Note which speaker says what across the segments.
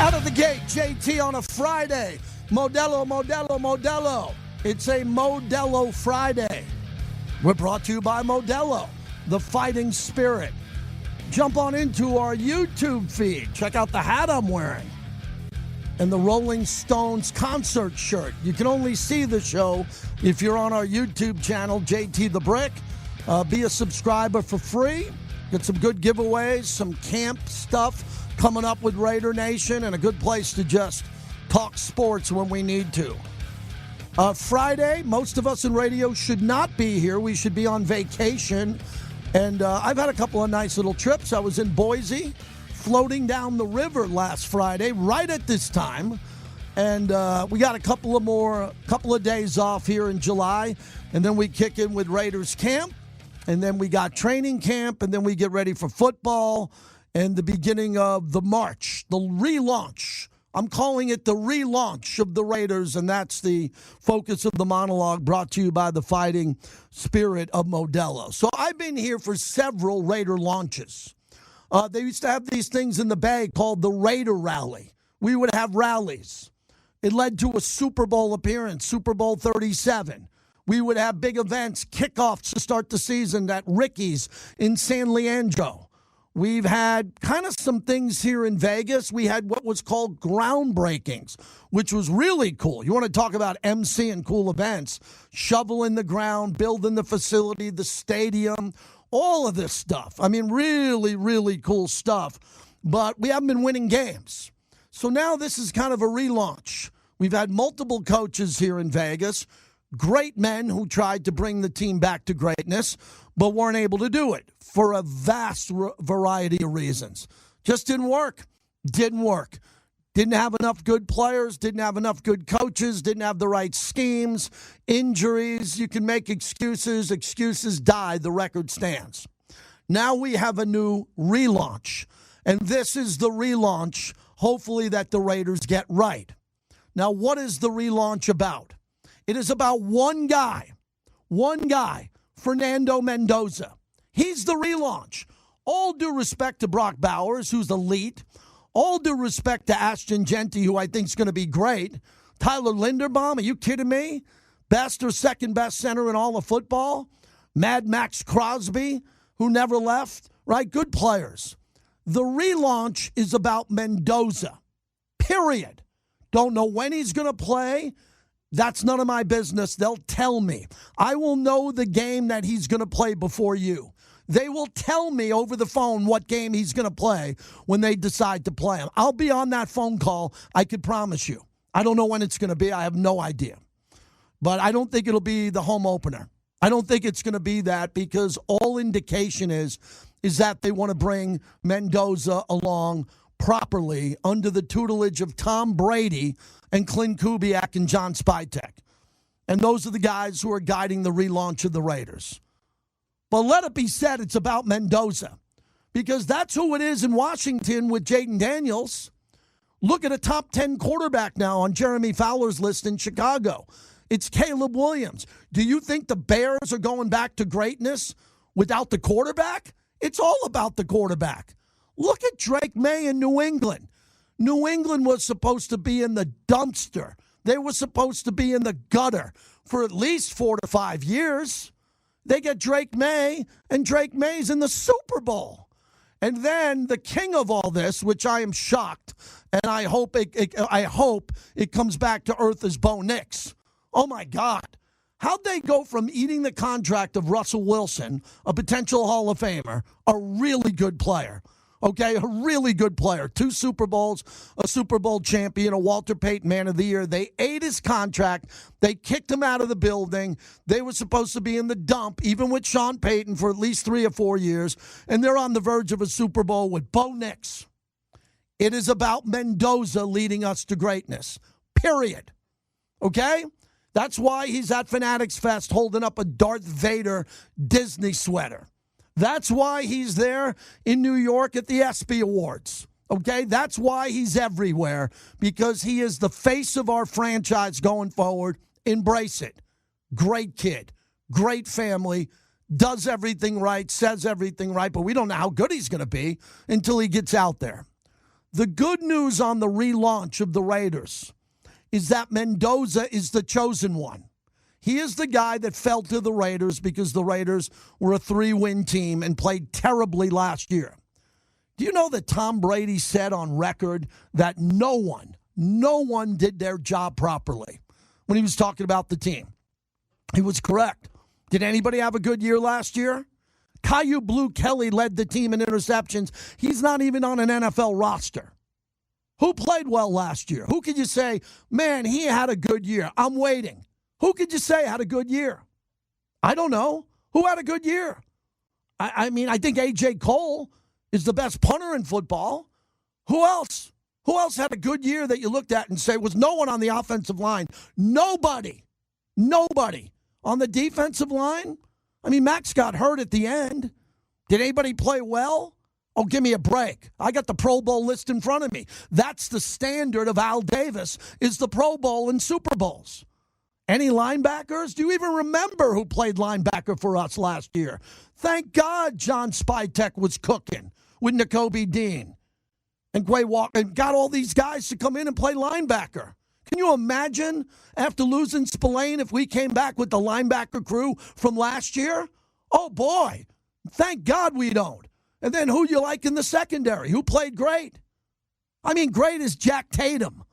Speaker 1: Out of the gate, JT on a Friday. Modelo. It's a Modelo Friday. We're brought to you by Modelo, the fighting spirit. Jump on into our YouTube feed. Check out the hat I'm wearing and the Rolling Stones concert shirt. You can only see the show if you're on our YouTube channel, JT the Brick. Be a subscriber for free. Get some good giveaways, some camp stuff coming up with Raider Nation, and a good place to just talk sports when we need to. Friday, most of us in radio should not be here. We should be on vacation. And I've had a couple of nice little trips. I was in Boise, floating down the river last Friday, right at this time. And we got a couple of days off here in July. And then we kick in with Raiders camp. And then we got training camp. And then we get ready for football and the beginning of the March, the relaunch. I'm calling it the relaunch of the Raiders, and that's the focus of the monologue brought to you by the fighting spirit of Modelo. So I've been here for several Raider launches. They used to have these things in the Bay called the Raider Rally. We would have rallies. It led to a Super Bowl appearance, Super Bowl 37. We would have big events, kickoffs to start the season at Ricky's in San Leandro. We've had kind of some things here in Vegas. We had what was called groundbreakings, which was really cool. You want to talk about MC and cool events, shoveling the ground, building the facility, the stadium, all of this stuff. I mean, really, really cool stuff. But we haven't been winning games. So now this is kind of a relaunch. We've had multiple coaches here in Vegas, great men who tried to bring the team back to greatness, but weren't able to do it for a vast variety of reasons. Just didn't work. Didn't work. Didn't have enough good players, didn't have enough good coaches, didn't have the right schemes, injuries. You can make excuses. Excuses die. The record stands. Now we have a new relaunch, and this is the relaunch, hopefully, that the Raiders get right. Now, what is the relaunch about? It is about one guy, Fernando Mendoza. He's the relaunch. All due respect to Brock Bowers, who's elite. All due respect to Ashton Genty, who I think is going to be great. Tyler Linderbaum, are you kidding me? Best or second best center in all of football. Mad Max Crosby, who never left, right? Good players. The relaunch is about Mendoza, period. Don't know when he's going to play. That's none of my business. They'll tell me. I will know the game that he's going to play before you. They will tell me over the phone what game he's going to play when they decide to play him. I'll be on that phone call, I could promise you. I don't know when it's going to be. I have no idea. But I don't think it'll be the home opener. I don't think it's going to be that, because all indication is that they want to bring Mendoza along properly under the tutelage of Tom Brady and Clint Kubiak and John Spytek. And those are the guys who are guiding the relaunch of the Raiders. But let it be said, it's about Mendoza, because that's who it is in Washington with Jayden Daniels. Look at a top 10 quarterback now on Jeremy Fowler's list in Chicago. It's Caleb Williams. Do you think the Bears are going back to greatness without the quarterback? It's all about the quarterback. Look at Drake May in New England. New England was supposed to be in the dumpster. They were supposed to be in the gutter for at least 4 to 5 years. They get Drake May, and Drake May's in the Super Bowl. And then the king of all this, which I am shocked, and I hope it comes back to earth, is Bo Nix. Oh, my God. How'd they go from eating the contract of Russell Wilson, a potential Hall of Famer, a really good player, okay, a really good player, 2 Super Bowls, a Super Bowl champion, a Walter Payton Man of the Year. They ate his contract. They kicked him out of the building. They were supposed to be in the dump, even with Sean Payton, for at least 3 or 4 years, and they're on the verge of a Super Bowl with Bo Nix. It is about Mendoza leading us to greatness, period, okay? That's why he's at Fanatics Fest holding up a Darth Vader Disney sweater. That's why he's there in New York at the ESPY Awards. Okay, that's why he's everywhere, because he is the face of our franchise going forward. Embrace it. Great kid, great family, does everything right, says everything right, but we don't know how good he's going to be until he gets out there. The good news on the relaunch of the Raiders is that Mendoza is the chosen one. He is the guy that fell to the Raiders because the Raiders were a 3-win team and played terribly last year. Do you know that Tom Brady said on record that no one did their job properly when he was talking about the team? He was correct. Did anybody have a good year last year? Caillou Blue Kelly led the team in interceptions. He's not even on an NFL roster. Who played well last year? Who could you say, man, he had a good year? I'm waiting. Who could you say had a good year? I don't know. Who had a good year? I mean, I think A.J. Cole is the best punter in football. Who else? Who else had a good year that you looked at and say was no one on the offensive line? Nobody. On the defensive line? I mean, Max got hurt at the end. Did anybody play well? Oh, give me a break. I got the Pro Bowl list in front of me. That's the standard of Al Davis, is the Pro Bowl and Super Bowls. Any linebackers? Do you even remember who played linebacker for us last year? Thank God John Spytek was cooking with Nakobe Dean and Quay Walker and got all these guys to come in and play linebacker. Can you imagine after losing Spillane if we came back with the linebacker crew from last year? Oh, boy. Thank God we don't. And then who you like in the secondary? Who played great? I mean, great is Jack Tatum.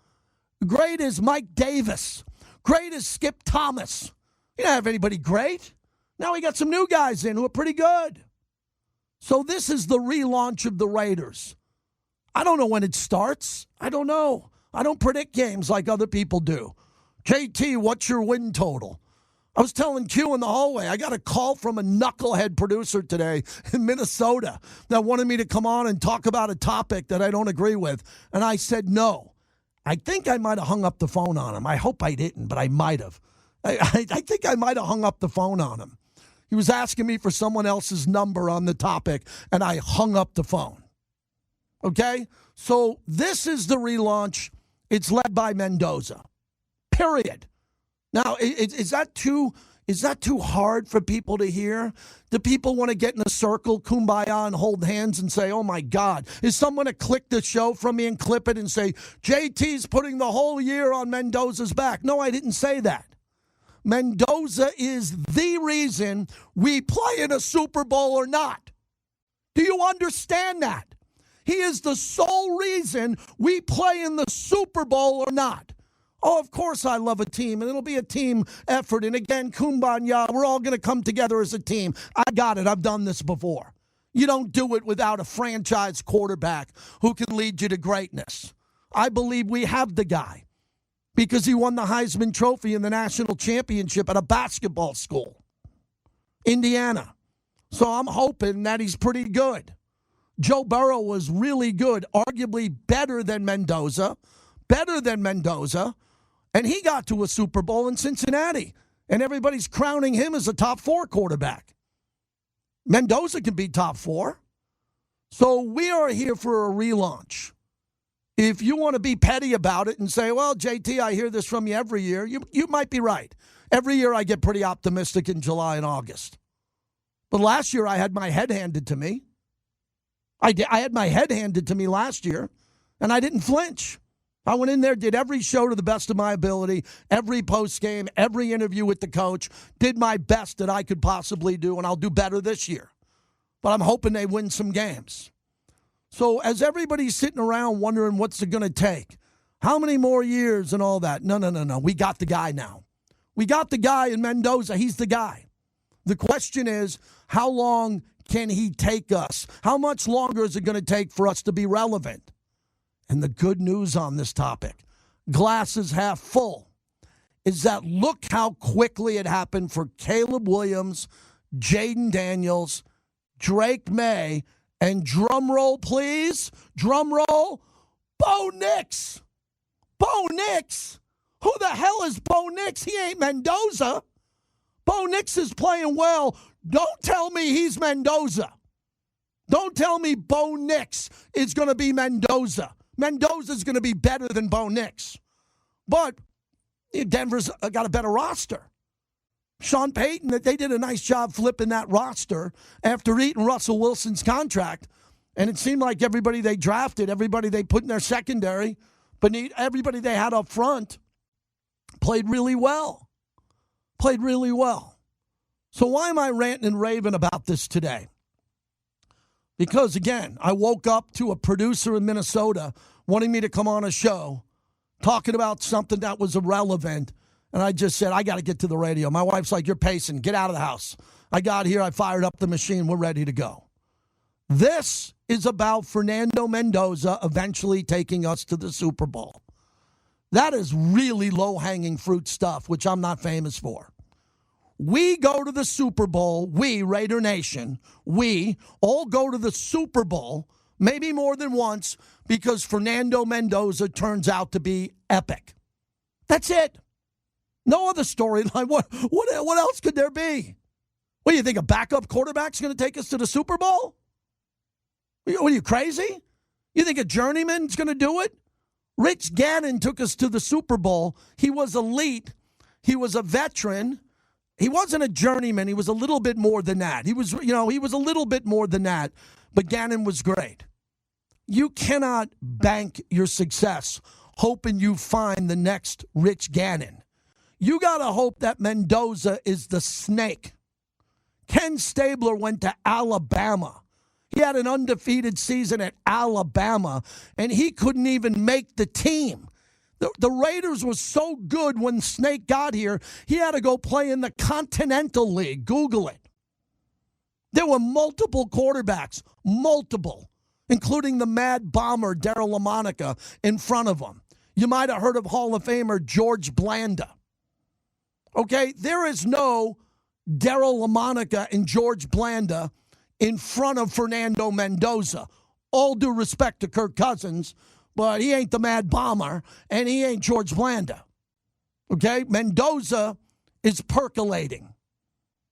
Speaker 1: Great is Mike Davis. Great is Skip Thomas. You don't have anybody great. Now we got some new guys in who are pretty good. So this is the relaunch of the Raiders. I don't know when it starts. I don't know. I don't predict games like other people do. JT, what's your win total? I was telling Q in the hallway, I got a call from a knucklehead producer today in Minnesota that wanted me to come on and talk about a topic that I don't agree with. And I said no. I think I might have hung up the phone on him. I hope I didn't, but I might have. I think I might have hung up the phone on him. He was asking me for someone else's number on the topic, and I hung up the phone. Okay? So this is the relaunch. It's led by Mendoza. Period. Now, is that too hard for people to hear? Do people want to get in a circle, kumbaya, and hold hands and say, oh, my God? Is someone to click the show from me and clip it and say, JT's putting the whole year on Mendoza's back? No, I didn't say that. Mendoza is the reason we play in a Super Bowl or not. Do you understand that? He is the sole reason we play in the Super Bowl or not. Oh, of course I love a team, and it'll be a team effort. And again, kumbaya, we're all going to come together as a team. I got it. I've done this before. You don't do it without a franchise quarterback who can lead you to greatness. I believe we have the guy because he won the Heisman Trophy in the national championship at a basketball school, Indiana. So I'm hoping that he's pretty good. Joe Burrow was really good, arguably better than Mendoza. And he got to a Super Bowl in Cincinnati, and everybody's crowning him as a top 4 quarterback. Mendoza can be top 4. So we are here for a relaunch. If you want to be petty about it and say, well, JT, I hear this from you every year, you might be right. Every year I get pretty optimistic in July and August. But last year I had my head handed to me. I had my head handed to me last year, and I didn't flinch. I went in there, did every show to the best of my ability, every post game, every interview with the coach, did my best that I could possibly do, and I'll do better this year. But I'm hoping they win some games. So as everybody's sitting around wondering what's it going to take, how many more years and all that, no. We got the guy now. We got the guy in Mendoza. He's the guy. The question is, how long can he take us? How much longer is it going to take for us to be relevant? And the good news on this topic, glasses half full, is that look how quickly it happened for Caleb Williams, Jaden Daniels, Drake May, and drum roll, please, drum roll, Bo Nix. Bo Nix? Who the hell is Bo Nix? He ain't Mendoza. Bo Nix is playing well. Don't tell me he's Mendoza. Don't tell me Bo Nix is going to be Mendoza. Mendoza's going to be better than Bo Nix. But Denver's got a better roster. Sean Payton, they did a nice job flipping that roster after eating Russell Wilson's contract. And it seemed like everybody they drafted, everybody they put in their secondary, beneath everybody they had up front, played really well. Played really well. So why am I ranting and raving about this today? Because, again, I woke up to a producer in Minnesota wanting me to come on a show talking about something that was irrelevant, and I just said, I got to get to the radio. My wife's like, you're pacing. Get out of the house. I got here. I fired up the machine. We're ready to go. This is about Fernando Mendoza eventually taking us to the Super Bowl. That is really low-hanging fruit stuff, which I'm not famous for. We go to the Super Bowl, we, Raider Nation, we all go to the Super Bowl, maybe more than once, because Fernando Mendoza turns out to be epic. That's it. No other storyline. What else could there be? What do you think, a backup quarterback's going to take us to the Super Bowl? What are you, crazy? You think a journeyman's going to do it? Rich Gannon took us to the Super Bowl. He was elite. He was a veteran. He wasn't a journeyman. He was a little bit more than that. He was a little bit more than that. But Gannon was great. You cannot bank your success hoping you find the next Rich Gannon. You got to hope that Mendoza is the snake. Ken Stabler went to Alabama. He had an undefeated season at Alabama, and he couldn't even make the team. The Raiders were so good when Snake got here, he had to go play in the Continental League. Google it. There were multiple quarterbacks, including the Mad Bomber, Daryle Lamonica, in front of him. You might have heard of Hall of Famer George Blanda. Okay, there is no Daryle Lamonica and George Blanda in front of Fernando Mendoza. All due respect to Kirk Cousins, but he ain't the Mad Bomber, and he ain't George Blanda. Okay? Mendoza is percolating.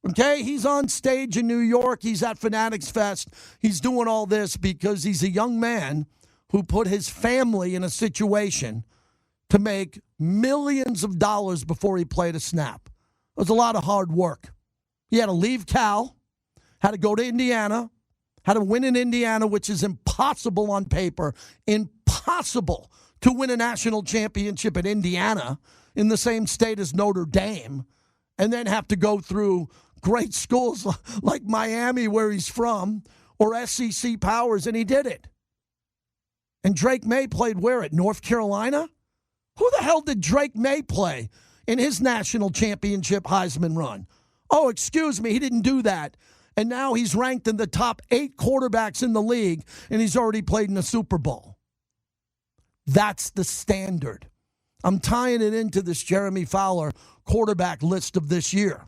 Speaker 1: Okay? He's on stage in New York. He's at Fanatics Fest. He's doing all this because he's a young man who put his family in a situation to make millions of dollars before he played a snap. It was a lot of hard work. He had to leave Cal, had to go to Indiana, had to win in Indiana, which is impossible on paper, impossible to win a national championship in Indiana in the same state as Notre Dame, and then have to go through great schools like Miami, where he's from, or SEC Powers, and he did it. And Drake May played where? At North Carolina? Who the hell did Drake May play in his national championship Heisman run? Oh, excuse me, he didn't do that. And now he's ranked in the top 8 quarterbacks in the league, and he's already played in the Super Bowl. That's the standard. I'm tying it into this Jeremy Fowler quarterback list of this year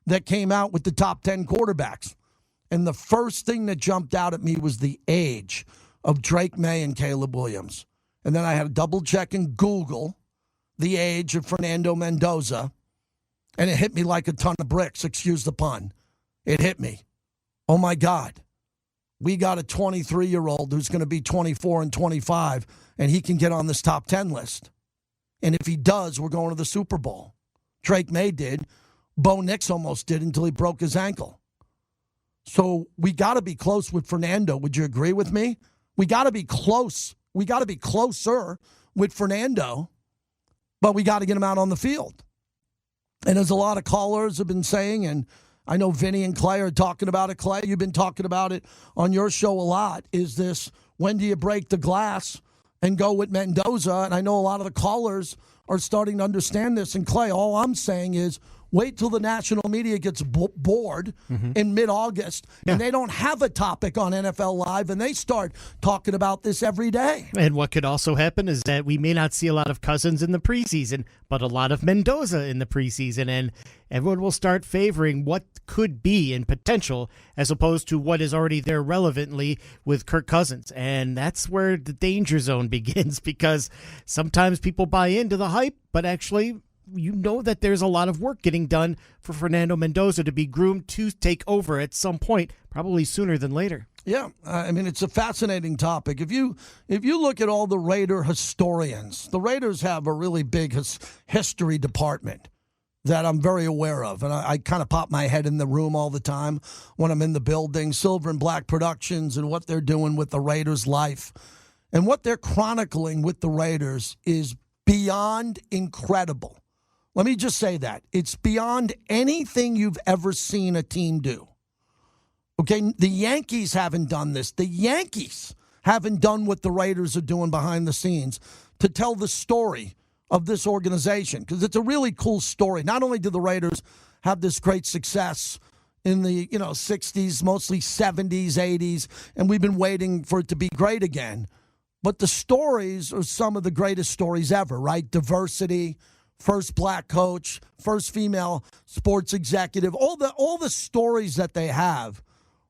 Speaker 1: that came out with the top 10 quarterbacks. And the first thing that jumped out at me was the age of Drake May and Caleb Williams. And then I had to double check and Google the age of Fernando Mendoza, and it hit me like a ton of bricks, excuse the pun. It hit me. Oh, my God. We got a 23-year-old who's going to be 24 and 25, and he can get on this top 10 list. And if he does, we're going to the Super Bowl. Drake May did. Bo Nix almost did until he broke his ankle. So we got to be close with Fernando. Would you agree with me? We got to be close. We got to be closer with Fernando, but we got to get him out on the field. And as a lot of callers have been saying, and I know Vinny and Clay are talking about it. Clay, you've been talking about it on your show a lot. Is this, when do you break the glass and go with Mendoza? And I know a lot of the callers are starting to understand this. And Clay, all I'm saying is wait till the national media gets bored in mid-August and they don't have a topic on NFL Live and they start talking about this every day.
Speaker 2: And what could also happen is that we may not see a lot of Cousins in the preseason, but a lot of Mendoza in the preseason, and everyone will start favoring what could be in potential as opposed to what is already there relevantly with Kirk Cousins. And that's where the danger zone begins, because sometimes people buy into the hype, but actually you know that there's a lot of work getting done for Fernando Mendoza to be groomed to take over at some point, probably sooner than later.
Speaker 1: Yeah, I mean, it's a fascinating topic. If you look at all the Raider historians, the Raiders have a really big history department. that I'm very aware of. And I kind of pop my head in the room all the time when I'm in the building. Silver and Black Productions and what they're doing with the Raiders' life and what they're chronicling with the Raiders is beyond incredible. Let me just say that. It's beyond anything you've ever seen a team do. Okay, the Yankees haven't done this. The Yankees haven't done what the Raiders are doing behind the scenes to tell the story of this organization, because it's a really cool story. Not only do the Raiders have this great success in the 60s, mostly 70s, 80s, and we've been waiting for it to be great again, but the stories are some of the greatest stories ever, right? Diversity, first black coach, first female sports executive, all the stories that they have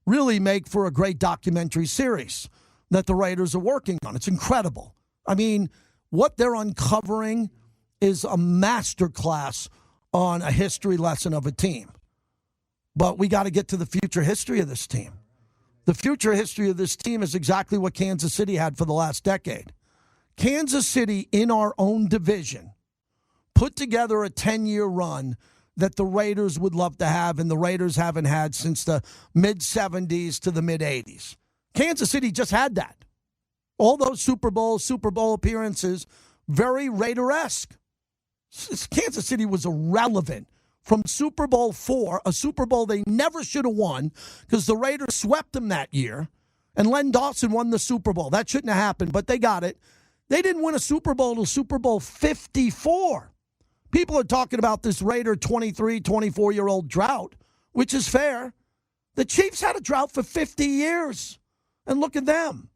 Speaker 1: really make for a great documentary series that the Raiders are working on. It's incredible. I mean, what they're uncovering is a masterclass on a history lesson of a team. But we got to get to the future history of this team. The future history of this team is exactly what Kansas City had for the last decade. Kansas City, in our own division, put together a 10-year run that the Raiders would love to have, and the Raiders haven't had since the mid-'70s to the mid-'80s. Kansas City just had that. All those Super Bowl appearances, very Raider-esque. Kansas City was irrelevant from Super Bowl IV, a Super Bowl they never should have won because the Raiders swept them that year, and Len Dawson won the Super Bowl. That shouldn't have happened, but they got it. They didn't win a Super Bowl until Super Bowl 54. People are talking about this Raider 23, 24-year-old drought, which is fair. The Chiefs had a drought for 50 years, and look at them.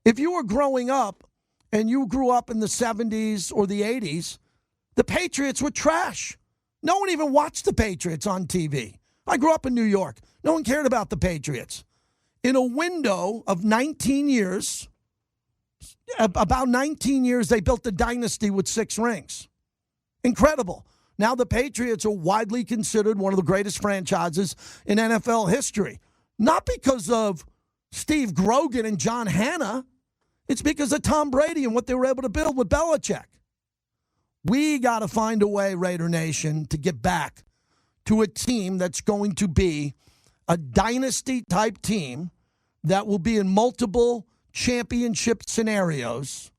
Speaker 1: If you were growing up and you grew up in the 70s or the 80s, the Patriots were trash. No one even watched the Patriots on TV. I grew up in New York. No one cared about the Patriots. In a window of 19 years, about 19 years, they built a dynasty with 6 rings. Incredible. Now the Patriots are widely considered one of the greatest franchises in NFL history. Not because of Steve Grogan and John Hanna. It's because of Tom Brady and what they were able to build with Belichick. We got to find a way, Raider Nation, to get back to a team that's going to be a dynasty-type team that will be in multiple championship scenarios.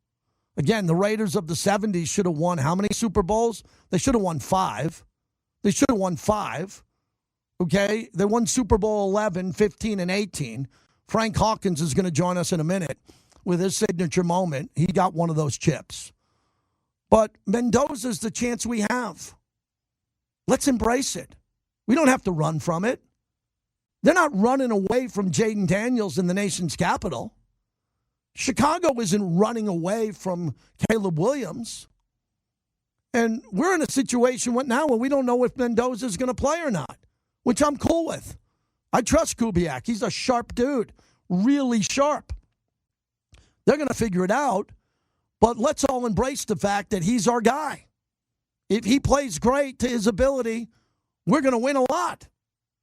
Speaker 1: Again, the Raiders of the 70s should have won how many Super Bowls? They should have won 5. They should have won 5. Okay? They won Super Bowl 11, 15, and 18. Frank Hawkins is going to join us in a minute with his signature moment. He got one of those chips. But Mendoza's the chance we have. Let's embrace it. We don't have to run from it. They're not running away from Jaden Daniels in the nation's capital. Chicago isn't running away from Caleb Williams. And we're in a situation now where we don't know if Mendoza's going to play or not, which I'm cool with. I trust Kubiak. He's a sharp dude, really sharp. They're going to figure it out, but let's all embrace the fact that he's our guy. If he plays great to his ability, we're going to win a lot.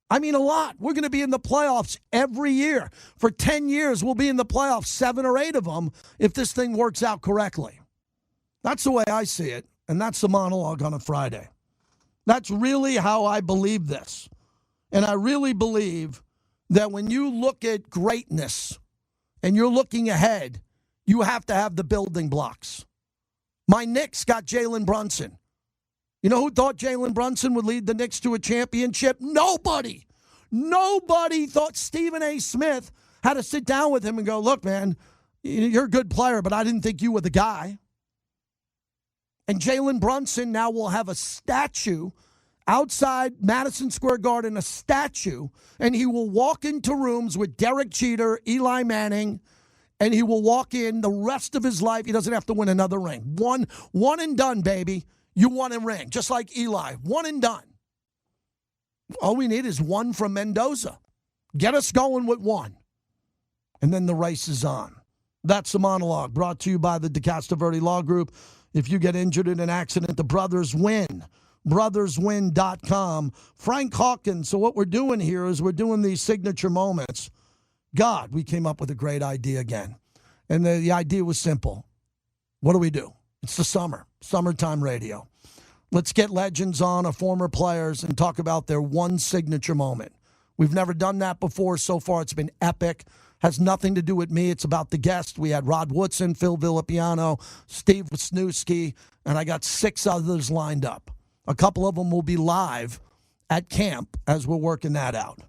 Speaker 1: I mean, a lot. We're going to be in the playoffs every year. For 10 years, we'll be in the playoffs, 7 or 8 of them, if this thing works out correctly. That's the way I see it, and that's the monologue on a Friday. That's really how I believe this. And I really believe that when you look at greatness and you're looking ahead, you have to have the building blocks. My Knicks got Jalen Brunson. You know who thought Jalen Brunson would lead the Knicks to a championship? Nobody. Nobody thought Stephen A. Smith had to sit down with him and go, look, man, you're a good player, but I didn't think you were the guy. And Jalen Brunson now will have a statue outside Madison Square Garden, a statue, and he will walk into rooms with Derek Jeter, Eli Manning, and he will walk in the rest of his life. He doesn't have to win another ring. One and done, baby. You won a ring, just like Eli. One and done. All we need is one from Mendoza. Get us going with one. And then the race is on. That's the monologue brought to you by the DeCastroverde Law Group. If you get injured in an accident, the brothers win. BrothersWin.com. Frank Hawkins. So what we're doing here is we're doing these signature moments. God, we came up with a great idea again. And the idea was simple. What do? It's the summertime radio. Let's get legends on or former players and talk about their one signature moment. We've never done that before. So far, it's been epic. Has nothing to do with me. It's about the guest. We had Rod Woodson, Phil Villapiano, Steve Wisniewski, and I got 6 others lined up. A couple of them will be live at camp as we're working that out.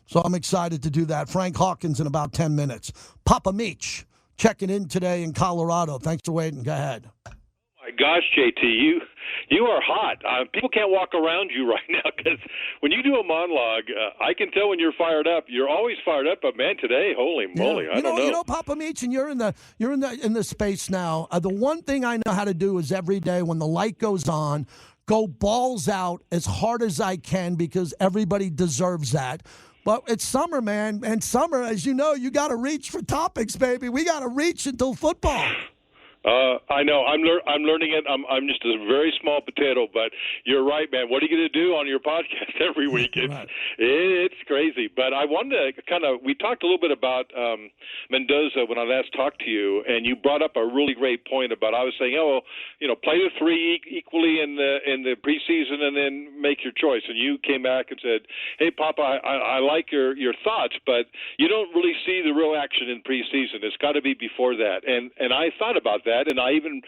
Speaker 1: So I'm excited to do that. Frank Hawkins in about 10 minutes. Papa Meach checking in today in Colorado. Thanks for waiting. Go ahead.
Speaker 3: My gosh, JT, you are hot. People can't walk around you right now because when you do a monologue, I can tell when you're fired up. You're always fired up, but man, today, holy moly, I don't know.
Speaker 1: You know, Papa Meach, and you're in the space now. The one thing I know how to do is every day when the light goes on, go balls out as hard as I can because everybody deserves that. But it's summer, man, and summer, as you know, you got to reach for topics, baby. We got to reach until football.
Speaker 3: I know. I'm learning it. I'm just a very small potato, but you're right, man. What are you going to do on your podcast every week? It's crazy. But I wanted to we talked a little bit about Mendoza when I last talked to you, and you brought up a really great point about, I was saying, play the 3 equally in the preseason and then make your choice. And you came back and said, hey, Papa, I like your thoughts, but you don't really see the real action in preseason. It's got to be before that. And I thought about that. And I even,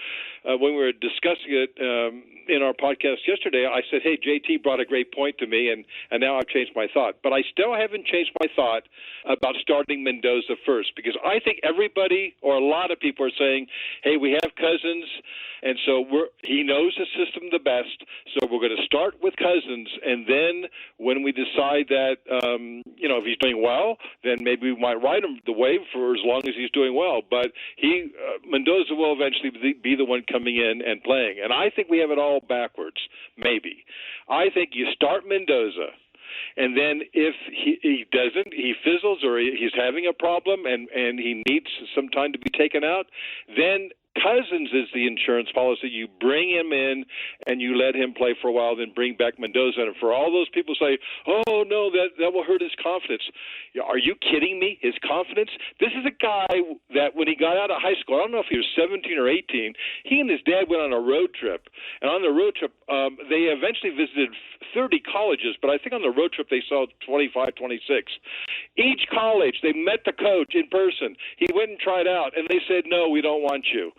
Speaker 3: when we were discussing it in our podcast yesterday, I said, hey, JT brought a great point to me, and now I've changed my thought. But I still haven't changed my thought about starting Mendoza first, because I think everybody or a lot of people are saying, hey, we have Cousins, and so he knows the system the best, so we're going to start with Cousins, and then when we decide that, if he's doing well, then maybe we might ride him the wave for as long as he's doing well. But Mendoza will eventually be the one coming in and playing. And I think we have it all backwards, maybe. I think you start Mendoza, and then if he doesn't, he fizzles or he's having a problem and he needs some time to be taken out, then Cousins is the insurance policy. You bring him in and you let him play for a while, then bring back Mendoza. And for all those people say, oh, no, that will hurt his confidence. Are you kidding me? His confidence? This is a guy that when he got out of high school, I don't know if he was 17 or 18, he and his dad went on a road trip. And on the road trip, they eventually visited 30 colleges, but I think on the road trip they saw 25, 26. Each college, they met the coach in person. He went and tried out, and they said, no, we don't want you.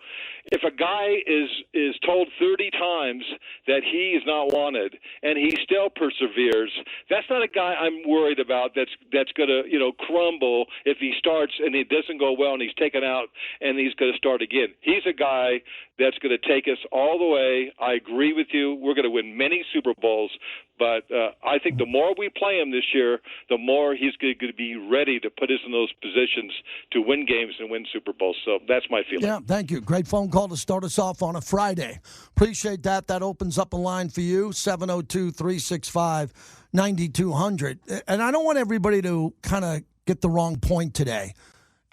Speaker 3: If a guy is told 30 times that he is not wanted and he still perseveres, that's not a guy I'm worried about that's going to crumble if he starts and it doesn't go well and he's taken out and he's going to start again. He's a guy that's going to take us all the way. I agree with you. We're going to win many Super Bowls, but I think the more we play him this year, the more he's going to be ready to put us in those positions to win games and win Super Bowls. So that's my feeling.
Speaker 1: Yeah, thank you. Great phone call to start us off on a Friday. Appreciate that. That opens up a line for you, 702-365-9200. And I don't want everybody to kind of get the wrong point today.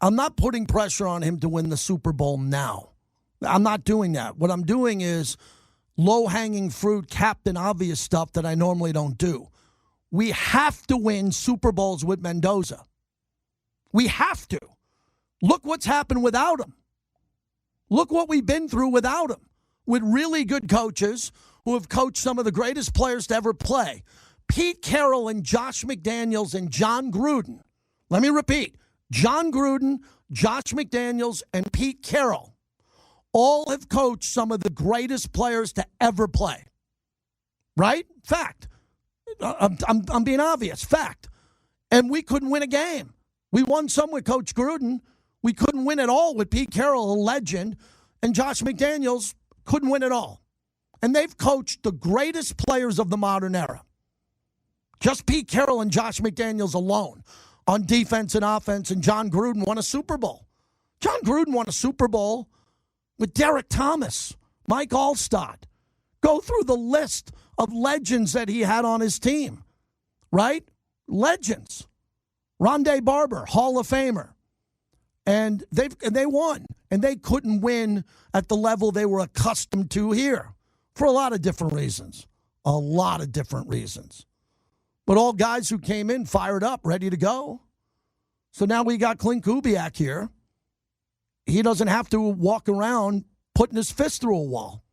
Speaker 1: I'm not putting pressure on him to win the Super Bowl now. I'm not doing that. What I'm doing is low-hanging fruit, Captain Obvious stuff that I normally don't do. We have to win Super Bowls with Mendoza. We have to. Look what's happened without him. Look what we've been through without him. With really good coaches who have coached some of the greatest players to ever play. Pete Carroll and Josh McDaniels and John Gruden. Let me repeat. John Gruden, Josh McDaniels, and Pete Carroll all have coached some of the greatest players to ever play. Right? Fact. I'm being obvious. Fact. And we couldn't win a game. We won some with Coach Gruden. We couldn't win at all with Pete Carroll, a legend. And Josh McDaniels couldn't win at all. And they've coached the greatest players of the modern era. Just Pete Carroll and Josh McDaniels alone on defense and offense. And John Gruden won a Super Bowl. John Gruden won a Super Bowl with Derek Thomas, Mike Allstott. Go through the list of legends that he had on his team, right? Legends. Rondé Barber, Hall of Famer. And they won. And they couldn't win at the level they were accustomed to here for a lot of different reasons. A lot of different reasons. But all guys who came in fired up, ready to go. So now we got Clint Kubiak here. He doesn't have to walk around putting his fist through a wall.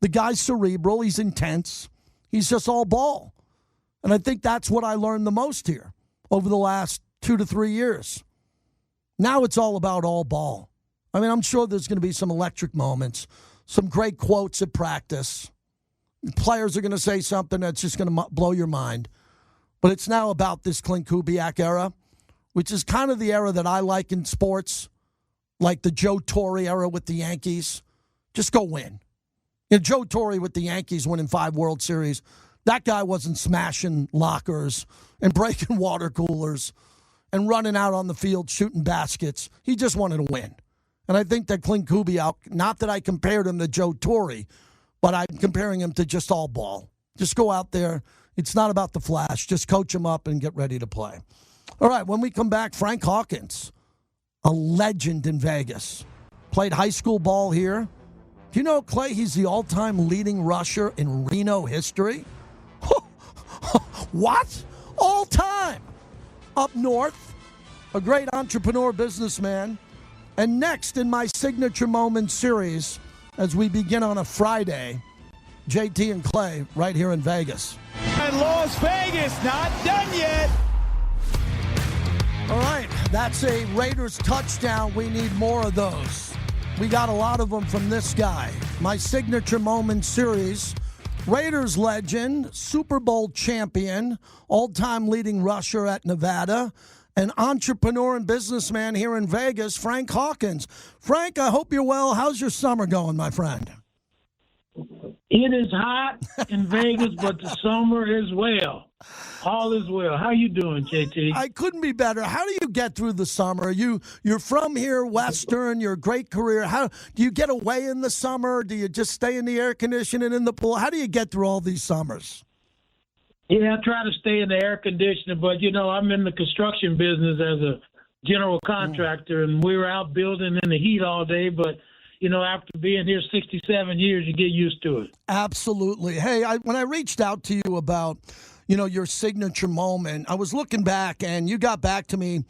Speaker 1: The guy's cerebral. He's intense. He's just all ball. And I think that's what I learned the most here over the last 2 to 3 years. Now it's all about all ball. I mean, I'm sure there's going to be some electric moments, some great quotes at practice. Players are going to say something that's just going to blow your mind. But it's now about this Clint Kubiak era, which is kind of the era that I like in sports, like the Joe Torre era with the Yankees. Just go win. You know, Joe Torre with the Yankees winning 5 World Series, that guy wasn't smashing lockers and breaking water coolers and running out on the field shooting baskets. He just wanted to win. And I think that Clint Kubiak, not that I compared him to Joe Torre, but I'm comparing him to just all ball. Just go out there. It's not about the flash. Just coach him up and get ready to play. All right, when we come back, Frank Hawkins, a legend in Vegas. Played high school ball here. Do you know, Clay, he's the all-time leading rusher in Reno history? What? All time. Up north, a great entrepreneur businessman. And next in my Signature Moments series, as we begin on a Friday, JT and Clay right here in Vegas.
Speaker 4: And Las Vegas, not done yet.
Speaker 1: All right, that's a Raiders touchdown. We need more of those. We got a lot of them from this guy. My Signature Moments series, Raiders legend, Super Bowl champion, all-time leading rusher at Nevada, an entrepreneur and businessman here in Vegas, Frank Hawkins. Frank, I hope you're well. How's your summer going, my friend?
Speaker 5: It is hot in Vegas, but the summer is well. All is well. How you doing, JT?
Speaker 1: I couldn't be better. How do you get through the summer? You're from here, Western. You're a great career. How do you get away in the summer? Do you just stay in the air conditioning in the pool? How do you get through all these summers?
Speaker 5: Yeah, I try to stay in the air conditioning, but, you know, I'm in the construction business as a general contractor, and we were out building in the heat all day, but you know, after being here 67 years, you get used to it.
Speaker 1: Absolutely. Hey, when I reached out to you about, you know, your signature moment, I was looking back, and you got back to me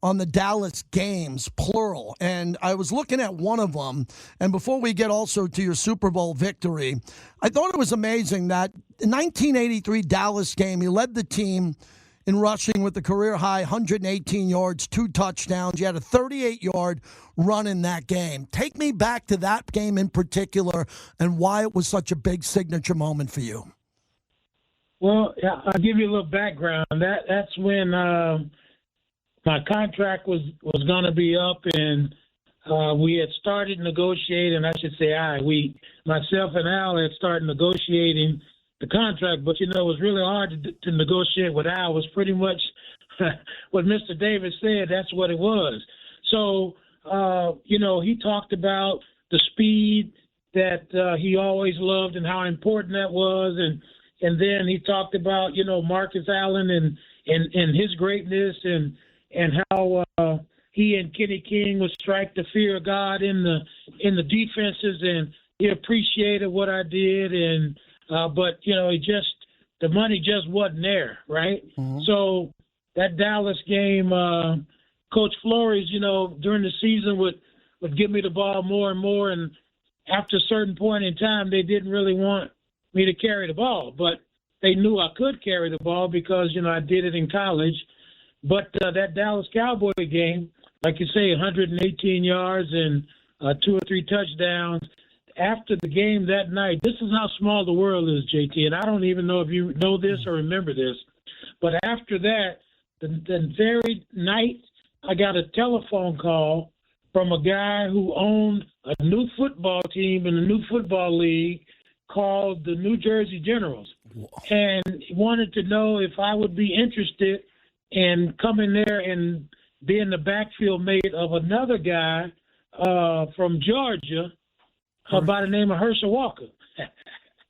Speaker 1: on the Dallas games, plural. And I was looking at one of them. And before we get also to your Super Bowl victory, I thought it was amazing that in 1983 Dallas game, you led the team in rushing with the career-high 118 yards, 2 touchdowns. You had a 38-yard run in that game. Take me back to that game in particular and why it was such a big signature moment for you.
Speaker 5: Well, yeah, I'll give you a little background. That's when my contract was going to be up, and we had started negotiating. I should say myself and Al had started negotiating the contract, but, you know, it was really hard to negotiate with Al. It was pretty much what Mr. Davis said. That's what it was. So, you know, he talked about the speed that he always loved and how important that was. And then he talked about, you know, Marcus Allen and his greatness and how he and Kenny King would strike the fear of God in the defenses, and he appreciated what I did. And but, you know, the money just wasn't there, right? Mm-hmm. So that Dallas game, Coach Flores, you know, during the season would give me the ball more and more, and after a certain point in time, they didn't really want me to carry the ball, but they knew I could carry the ball because, you know, I did it in college. But that Dallas Cowboy game, like you say, 118 yards and 2 or 3 touchdowns. After the game that night, this is how small the world is, JT, and I don't even know if you know this or remember this, but after that, the very night, I got a telephone call from a guy who owned a new football team in the new football league called the New Jersey Generals, and wanted to know if I would be interested in coming there and being the backfield mate of another guy from Georgia by the name of Herschel Walker.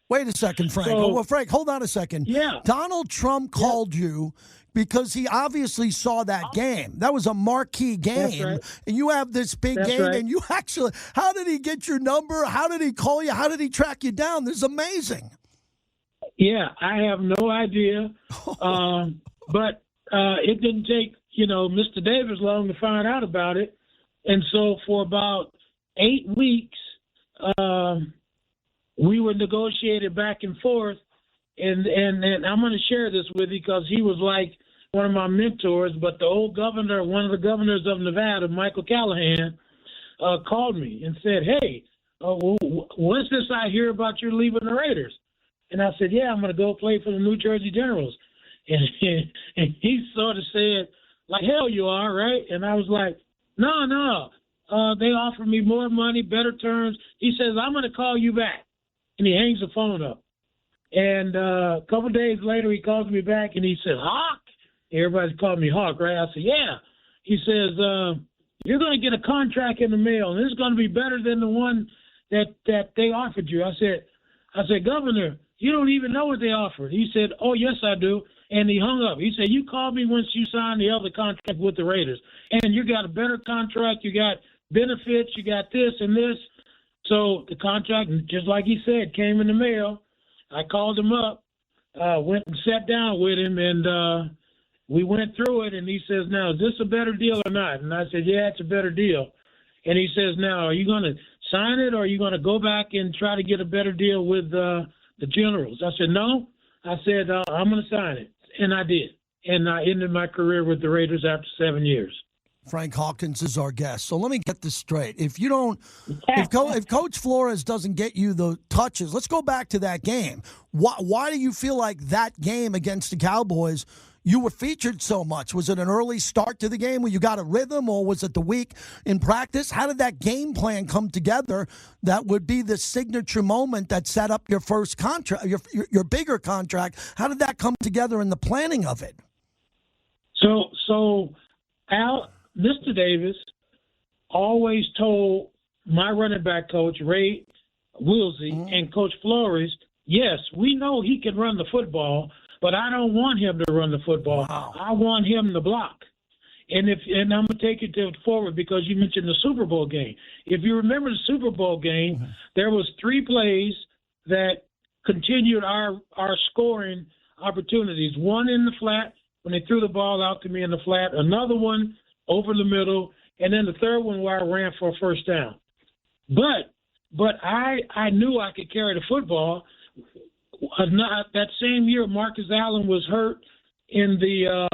Speaker 1: Wait a second, Frank. Frank, hold on a second.
Speaker 5: Yeah.
Speaker 1: Donald Trump called you because he obviously saw that game. That was a marquee game.
Speaker 5: That's right.
Speaker 1: And you have this big game, right. And you actually, how did he get your number? How did he call you? How did he track you down? This is amazing.
Speaker 5: Yeah, I have no idea. But it didn't take, you know, Mr. Davis long to find out about it. And so for about 8 weeks, we were negotiating back and forth, and I'm going to share this with you because he was like one of my mentors. But the old governor, one of the governors of Nevada, Michael Callahan, called me and said, "Hey, what's this I hear about you leaving the Raiders?" And I said, "Yeah, I'm going to go play for the New Jersey Generals." And he sort of said, like, "Hell you are, right?" And I was like, No. They offered me more money, better terms. He says, "I'm going to call you back." And he hangs the phone up. And a couple of days later, he calls me back, and he said, "Hawk?" Everybody's calling me Hawk, right? I said, "Yeah." He says, "You're going to get a contract in the mail, and it's going to be better than the one that they offered you." I said, "Governor, you don't even know what they offered." He said, "Oh, yes, I do." And he hung up. He said, "You called me once you signed the other contract with the Raiders, and you got a better contract. You got benefits. You got this and this." So the contract, just like he said, came in the mail. I called him up, went and sat down with him, and we went through it. And he says, "Now, is this a better deal or not?" And I said, "Yeah, it's a better deal." And he says, "Now, are you going to sign it, or are you going to go back and try to get a better deal with the Generals?" I said, "No." I said, "I'm going to sign it." And I did. And I ended my career with the Raiders after 7 years.
Speaker 1: Frank Hawkins is our guest. So let me get this straight. If Coach Flores doesn't get you the touches, let's go back to that game. Why do you feel like that game against the Cowboys, you were featured so much? Was it an early start to the game where you got a rhythm, or was it the week in practice? How did that game plan come together that would be the signature moment that set up your first contract, your bigger contract? How did that come together in the planning of it?
Speaker 5: So Al, Mr. Davis always told my running back coach, Ray Wilsey, and Coach Flores, "Yes, we know he can run the football, but I don't want him to run the football.
Speaker 1: Wow.
Speaker 5: I want him to block." And I'm gonna take it forward because you mentioned the Super Bowl game. If you remember the Super Bowl game, there was 3 plays that continued our scoring opportunities. One in the flat when they threw the ball out to me in the flat, another one over the middle, and then the third one where I ran for a first down. But I knew I could carry the football. That same year, Marcus Allen was hurt in the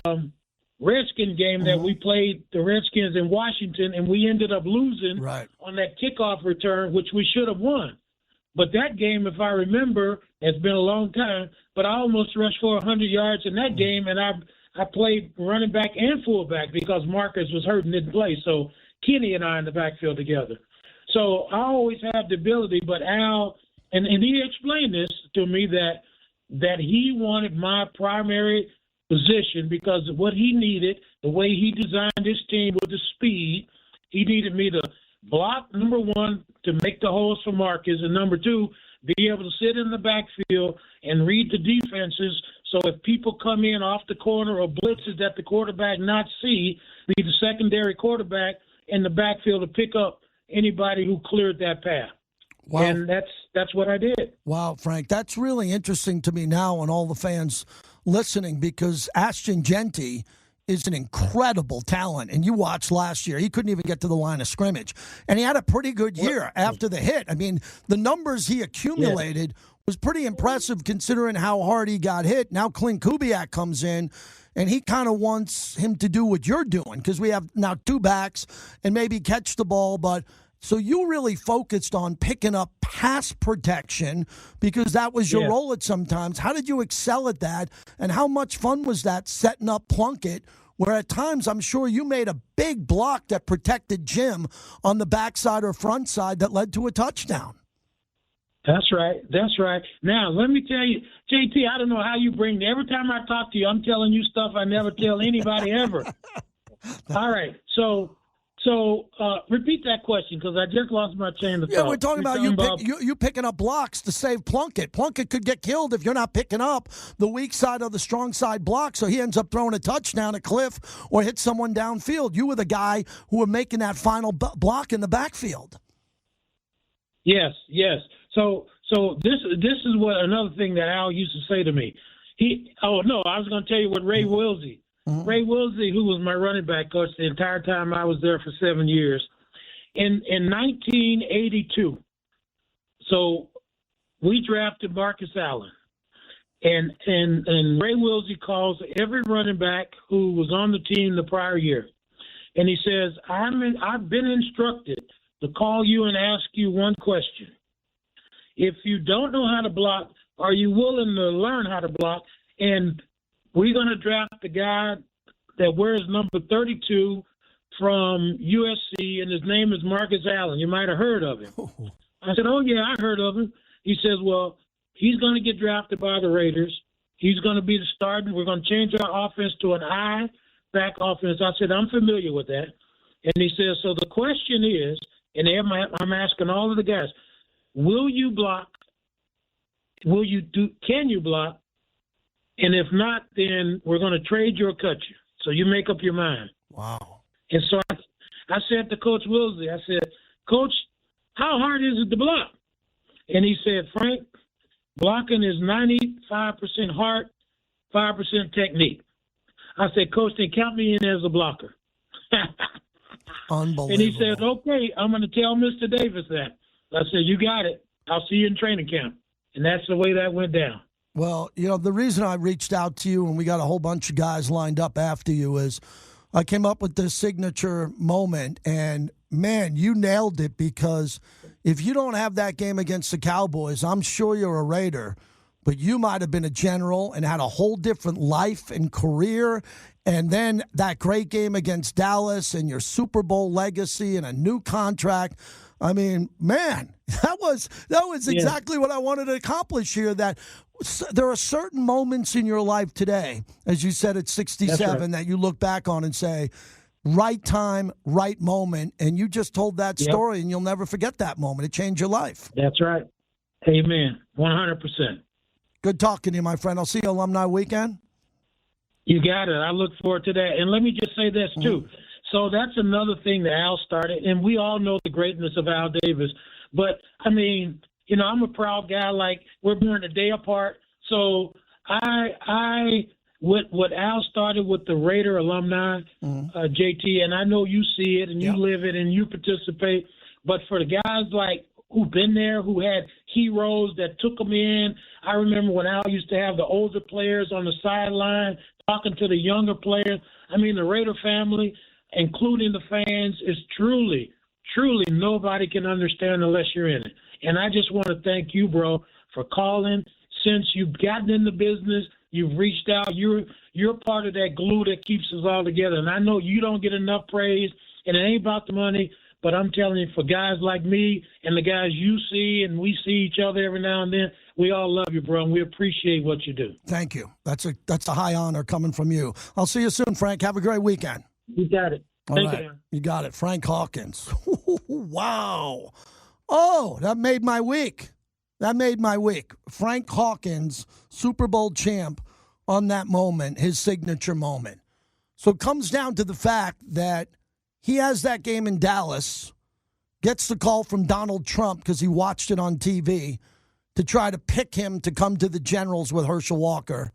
Speaker 5: Redskin game that we played the Redskins in Washington, and we ended up losing on that kickoff return, which we should have won. But that game, if I remember, it's been a long time, but I almost rushed for 100 yards in that game, and I played running back and fullback because Marcus was hurt and didn't play. So Kenny and I in the backfield together. So I always have the ability, but Al, and he explained this to me that he wanted my primary position because of what he needed, the way he designed his team with the speed. He needed me to block, number one, to make the holes for Marcus, and number two, be able to sit in the backfield and read the defenses. So if people come in off the corner or blitzes that the quarterback not see, be the secondary quarterback in the backfield to pick up anybody who cleared that path. Wow. And that's what I did.
Speaker 1: Wow, Frank, that's really interesting to me now and all the fans listening, because Ashton Jeanty is an incredible talent. And you watched last year, he couldn't even get to the line of scrimmage. And he had a pretty good year after the hit. I mean, the numbers he accumulated was pretty impressive considering how hard he got hit. Now Clint Kubiak comes in, and he kind of wants him to do what you're doing, because we have now 2 backs and maybe catch the ball. But so you really focused on picking up pass protection because that was your role at sometimes. How did you excel at that, and how much fun was that setting up Plunkett, where at times I'm sure you made a big block that protected Jim on the backside or front side that led to a touchdown?
Speaker 5: That's right. Now, let me tell you, JT, I don't know how you bring – every time I talk to you, I'm telling you stuff I never tell anybody ever. All right. So repeat that question, because I just lost my chain of thought.
Speaker 1: Yeah, we're talking about you picking up blocks to save Plunkett. Plunkett could get killed if you're not picking up the weak side or the strong side block, so he ends up throwing a touchdown at Cliff or hit someone downfield. You were the guy who were making that final block in the backfield.
Speaker 5: Yes. So this is what another thing that Al used to say to me. I was going to tell you what Ray Wilsey. Mm-hmm. Ray Wilsey, who was my running back coach the entire time I was there for 7 years, in 1982. So we drafted Marcus Allen. And Ray Wilsey calls every running back who was on the team the prior year. And he says, I've been instructed to call you and ask you one question. If you don't know how to block, are you willing to learn how to block? And we're going to draft the guy that wears number 32 from USC, and his name is Marcus Allen. You might have heard of him. I said, oh, yeah, I heard of him. He says, well, he's going to get drafted by the Raiders. He's going to be the starter. We're going to change our offense to an I-back offense. I said, I'm familiar with that. And he says, so the question is, and I'm asking all of the guys, will you block? Can you block? And if not, then we're going to trade you or cut you. So you make up your mind.
Speaker 1: Wow.
Speaker 5: And so I said to Coach Wilsey, I said, Coach, how hard is it to block? And he said, Frank, blocking is 95% heart, 5% technique. I said, Coach, then count me in as a blocker.
Speaker 1: Unbelievable.
Speaker 5: And he said, okay, I'm going to tell Mr. Davis that. I said, you got it. I'll see you in training camp. And that's the way that went down.
Speaker 1: Well, the reason I reached out to you and we got a whole bunch of guys lined up after you is I came up with this signature moment. And, man, you nailed it, because if you don't have that game against the Cowboys, I'm sure you're a Raider, but you might have been a general and had a whole different life and career. And then that great game against Dallas and your Super Bowl legacy and a new contract. I mean, man, that was exactly what I wanted to accomplish here, that there are certain moments in your life today, as you said at 67, that you look back on and say, right time, right moment. And you just told that story, and you'll never forget that moment. It changed your life.
Speaker 5: That's right. Amen. 100%.
Speaker 1: Good talking to you, my friend. I'll see you Alumni Weekend.
Speaker 5: You got it. I look forward to that. And let me just say this, too. So that's another thing that Al started, and we all know the greatness of Al Davis. But, I mean, I'm a proud guy. Like, we're born a day apart. So what Al started with the Raider alumni, JT, and I know you see it and you live it and you participate. But for the guys like who've been there, who had heroes that took them in, I remember when Al used to have the older players on the sideline talking to the younger players. I mean, the Raider family, including the fans, is truly, truly nobody can understand unless you're in it. And I just want to thank you, bro, for calling. Since you've gotten in the business, you've reached out. You're part of that glue that keeps us all together. And I know you don't get enough praise, and it ain't about the money, but I'm telling you, for guys like me and the guys you see, and we see each other every now and then, we all love you, bro, and we appreciate what you do.
Speaker 1: Thank you. That's a high honor coming from you. I'll see you soon, Frank. Have a great weekend.
Speaker 5: You got it.
Speaker 1: All right. You got it. Frank Hawkins. Wow. Oh, that made my week. Frank Hawkins, Super Bowl champ, on that moment, his signature moment. So it comes down to the fact that he has that game in Dallas, gets the call from Donald Trump because he watched it on TV to try to pick him to come to the Generals with Herschel Walker.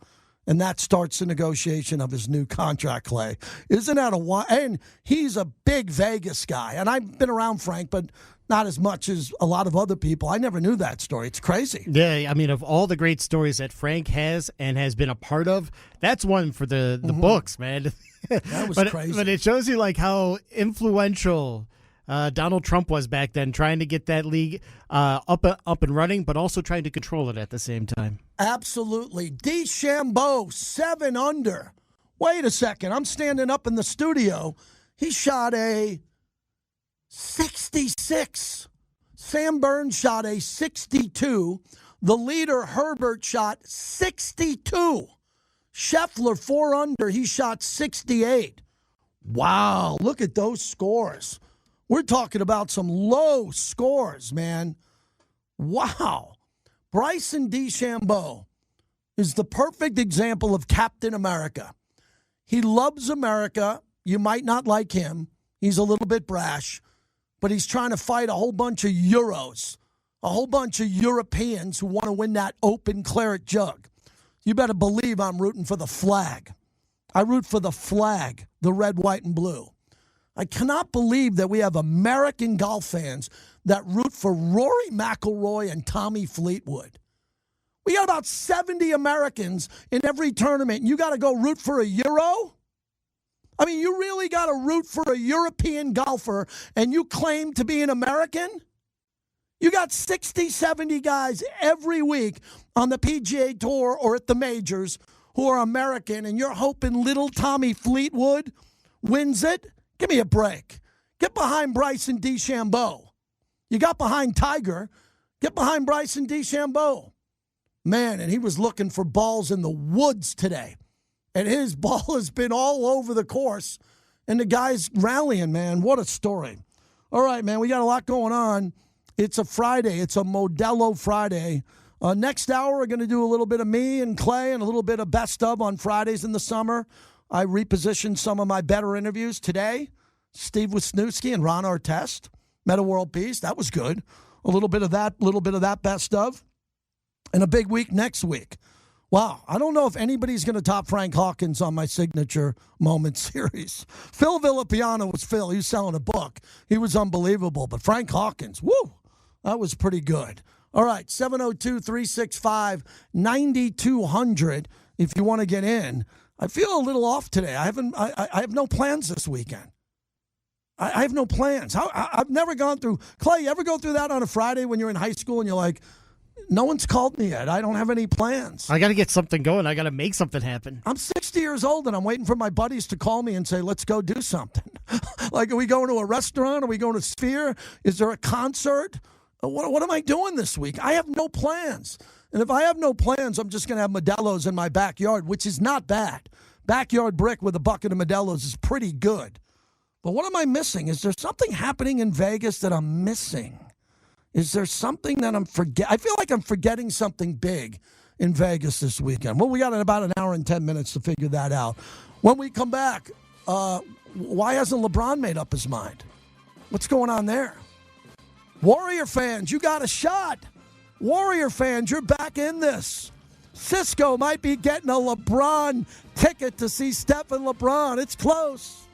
Speaker 1: And that starts the negotiation of his new contract, Clay. Isn't that and he's a big Vegas guy. And I've been around Frank, but not as much as a lot of other people. I never knew that story. It's crazy.
Speaker 2: Yeah, I mean, of all the great stories that Frank has and has been a part of, that's one for the books, man.
Speaker 1: That was crazy.
Speaker 2: But it shows you like how influential Donald Trump was back then, trying to get that league up and running, but also trying to control it at the same time.
Speaker 1: Absolutely. DeChambeau, 7 under. Wait a second. I'm standing up in the studio. He shot a 66. Sam Burns shot a 62. The leader, Herbert, shot 62. Scheffler, 4 under. He shot 68. Wow. Look at those scores. We're talking about some low scores, man. Wow. Bryson DeChambeau is the perfect example of Captain America. He loves America. You might not like him. He's a little bit brash, but he's trying to fight a whole bunch of Euros, a whole bunch of Europeans who want to win that open claret jug. You better believe I'm rooting for the flag. I root for the flag, the red, white, and blue. I cannot believe that we have American golf fans that root for Rory McIlroy and Tommy Fleetwood. We got about 70 Americans in every tournament, and you got to go root for a Euro? I mean, you really got to root for a European golfer, and you claim to be an American? You got 60, 70 guys every week on the PGA Tour or at the majors who are American, and you're hoping little Tommy Fleetwood wins it? Give me a break. Get behind Bryson DeChambeau. You got behind Tiger. Get behind Bryson DeChambeau. Man, and he was looking for balls in the woods today. And his ball has been all over the course. And the guy's rallying, man. What a story. All right, man, we got a lot going on. It's a Friday. It's a Modelo Friday. Next hour, we're going to do a little bit of me and Clay and a little bit of best of on Fridays in the summer. I repositioned some of my better interviews today. Steve Wisniewski and Ron Artest. Meta World Peace. That was good. A little bit of that best of. And a big week next week. Wow. I don't know if anybody's going to top Frank Hawkins on my signature moment series. Phil Villapiano was Phil. He was selling a book. He was unbelievable. But Frank Hawkins, woo, that was pretty good. All right, 702-365-9200 if you want to get in. I feel a little off today. I have no plans this weekend. I have no plans. I've never gone through. Clay, you ever go through that on a Friday when you're in high school and you're like, no one's called me yet. I don't have any plans.
Speaker 2: I got to get something going. I got to make something happen.
Speaker 1: I'm 60 years old, and I'm waiting for my buddies to call me and say, let's go do something. Like, are we going to a restaurant? Are we going to Sphere? Is there a concert? What am I doing this week? I have no plans. And if I have no plans, I'm just going to have Modelo's in my backyard, which is not bad. Backyard brick with a bucket of Modelo's is pretty good. But what am I missing? Is there something happening in Vegas that I'm missing? Is there something that I'm forgetting? I feel like I'm forgetting something big in Vegas this weekend. Well, we got about an hour and 10 minutes to figure that out. When we come back, why hasn't LeBron made up his mind? What's going on there? Warrior fans, you got a shot. Warrior fans, you're back in this. Cisco might be getting a LeBron ticket to see Stephen LeBron. It's close.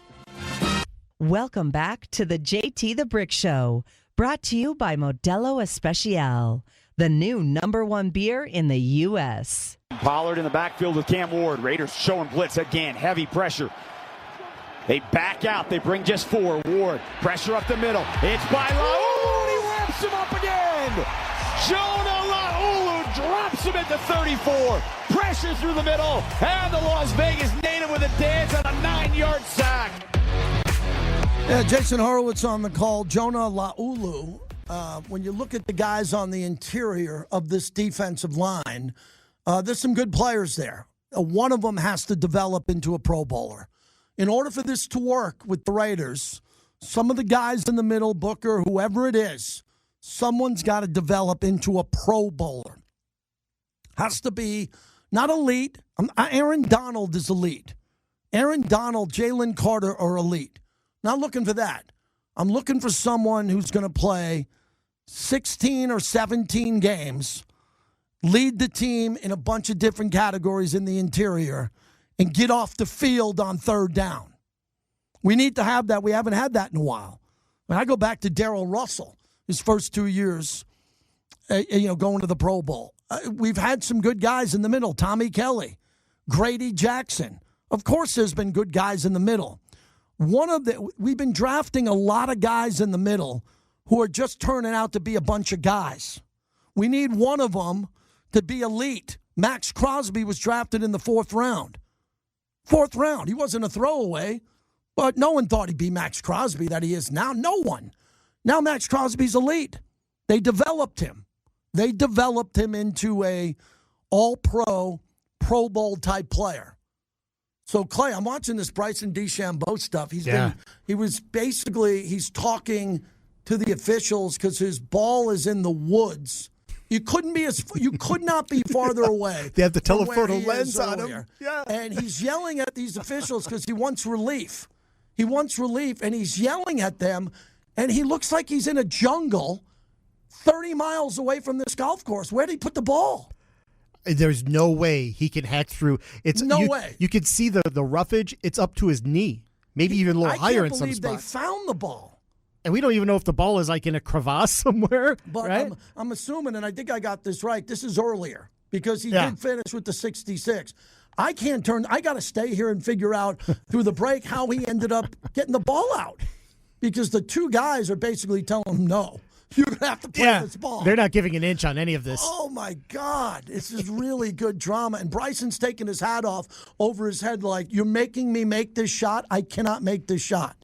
Speaker 6: Welcome back to the JT the Brick Show, brought to you by Modelo Especial, the new #1 beer in the U.S.
Speaker 4: Pollard in the backfield with Cam Ward. Raiders showing blitz again. Heavy pressure. They back out. They bring just 4. Ward. Pressure up the middle. It's by Laulu. He wraps him up again. Jonah Laulu drops him at the 34. Pressure through the middle. And the Las Vegas native with a dance on a 9-yard sack.
Speaker 1: Yeah, Jason Horowitz on the call. Jonah Laulu. When you look at the guys on the interior of this defensive line, there's some good players there. One of them has to develop into a Pro Bowler. In order for this to work with the Raiders, some of the guys in the middle, Booker, whoever it is, someone's got to develop into a Pro Bowler. Has to be not elite. Aaron Donald is elite. Aaron Donald, Jalen Carter are elite. Not looking for that. I'm looking for someone who's going to play 16 or 17 games, lead the team in a bunch of different categories in the interior, and get off the field on third down. We need to have that. We haven't had that in a while. When I go back to Darrell Russell, his first 2 years, going to the Pro Bowl. We've had some good guys in the middle. Tommy Kelly, Grady Jackson. Of course, there's been good guys in the middle. We've been drafting a lot of guys in the middle who are just turning out to be a bunch of guys. We need one of them to be elite. Max Crosby was drafted in the 4th round. 4th round. He wasn't a throwaway, but no one thought he'd be Max Crosby that he is now. No one. Now Max Crosby's elite. They developed him. They developed him into a all-pro, Pro Bowl type player. So, Clay, I'm watching this Bryson DeChambeau stuff. He's talking to the officials because his ball is in the woods. You could not be farther away.
Speaker 2: They have the telephoto lens on him.
Speaker 1: Yeah. And he's yelling at these officials because he wants relief. He wants relief, and he's yelling at them, and he looks like he's in a jungle 30 miles away from this golf course. Where did he put the ball?
Speaker 2: There's no way he can hack through.
Speaker 1: No way.
Speaker 2: You can see the roughage. It's up to his knee. maybe even a little higher in some
Speaker 1: I can't believe
Speaker 2: spots.
Speaker 1: they found the ball.
Speaker 2: And we don't even know if the ball is like in a crevasse somewhere,
Speaker 1: But
Speaker 2: right?
Speaker 1: I'm assuming, and I think I got this right, this is earlier because he did finish with the 66. I got to stay here and figure out through the break how he ended up getting the ball out because the two guys are basically telling him, no, you're going to have to play this ball.
Speaker 2: They're not giving an inch on any of this.
Speaker 1: Oh, my God. This is really good drama. And Bryson's taking his hat off over his head like, you're making me make this shot? I cannot make this shot.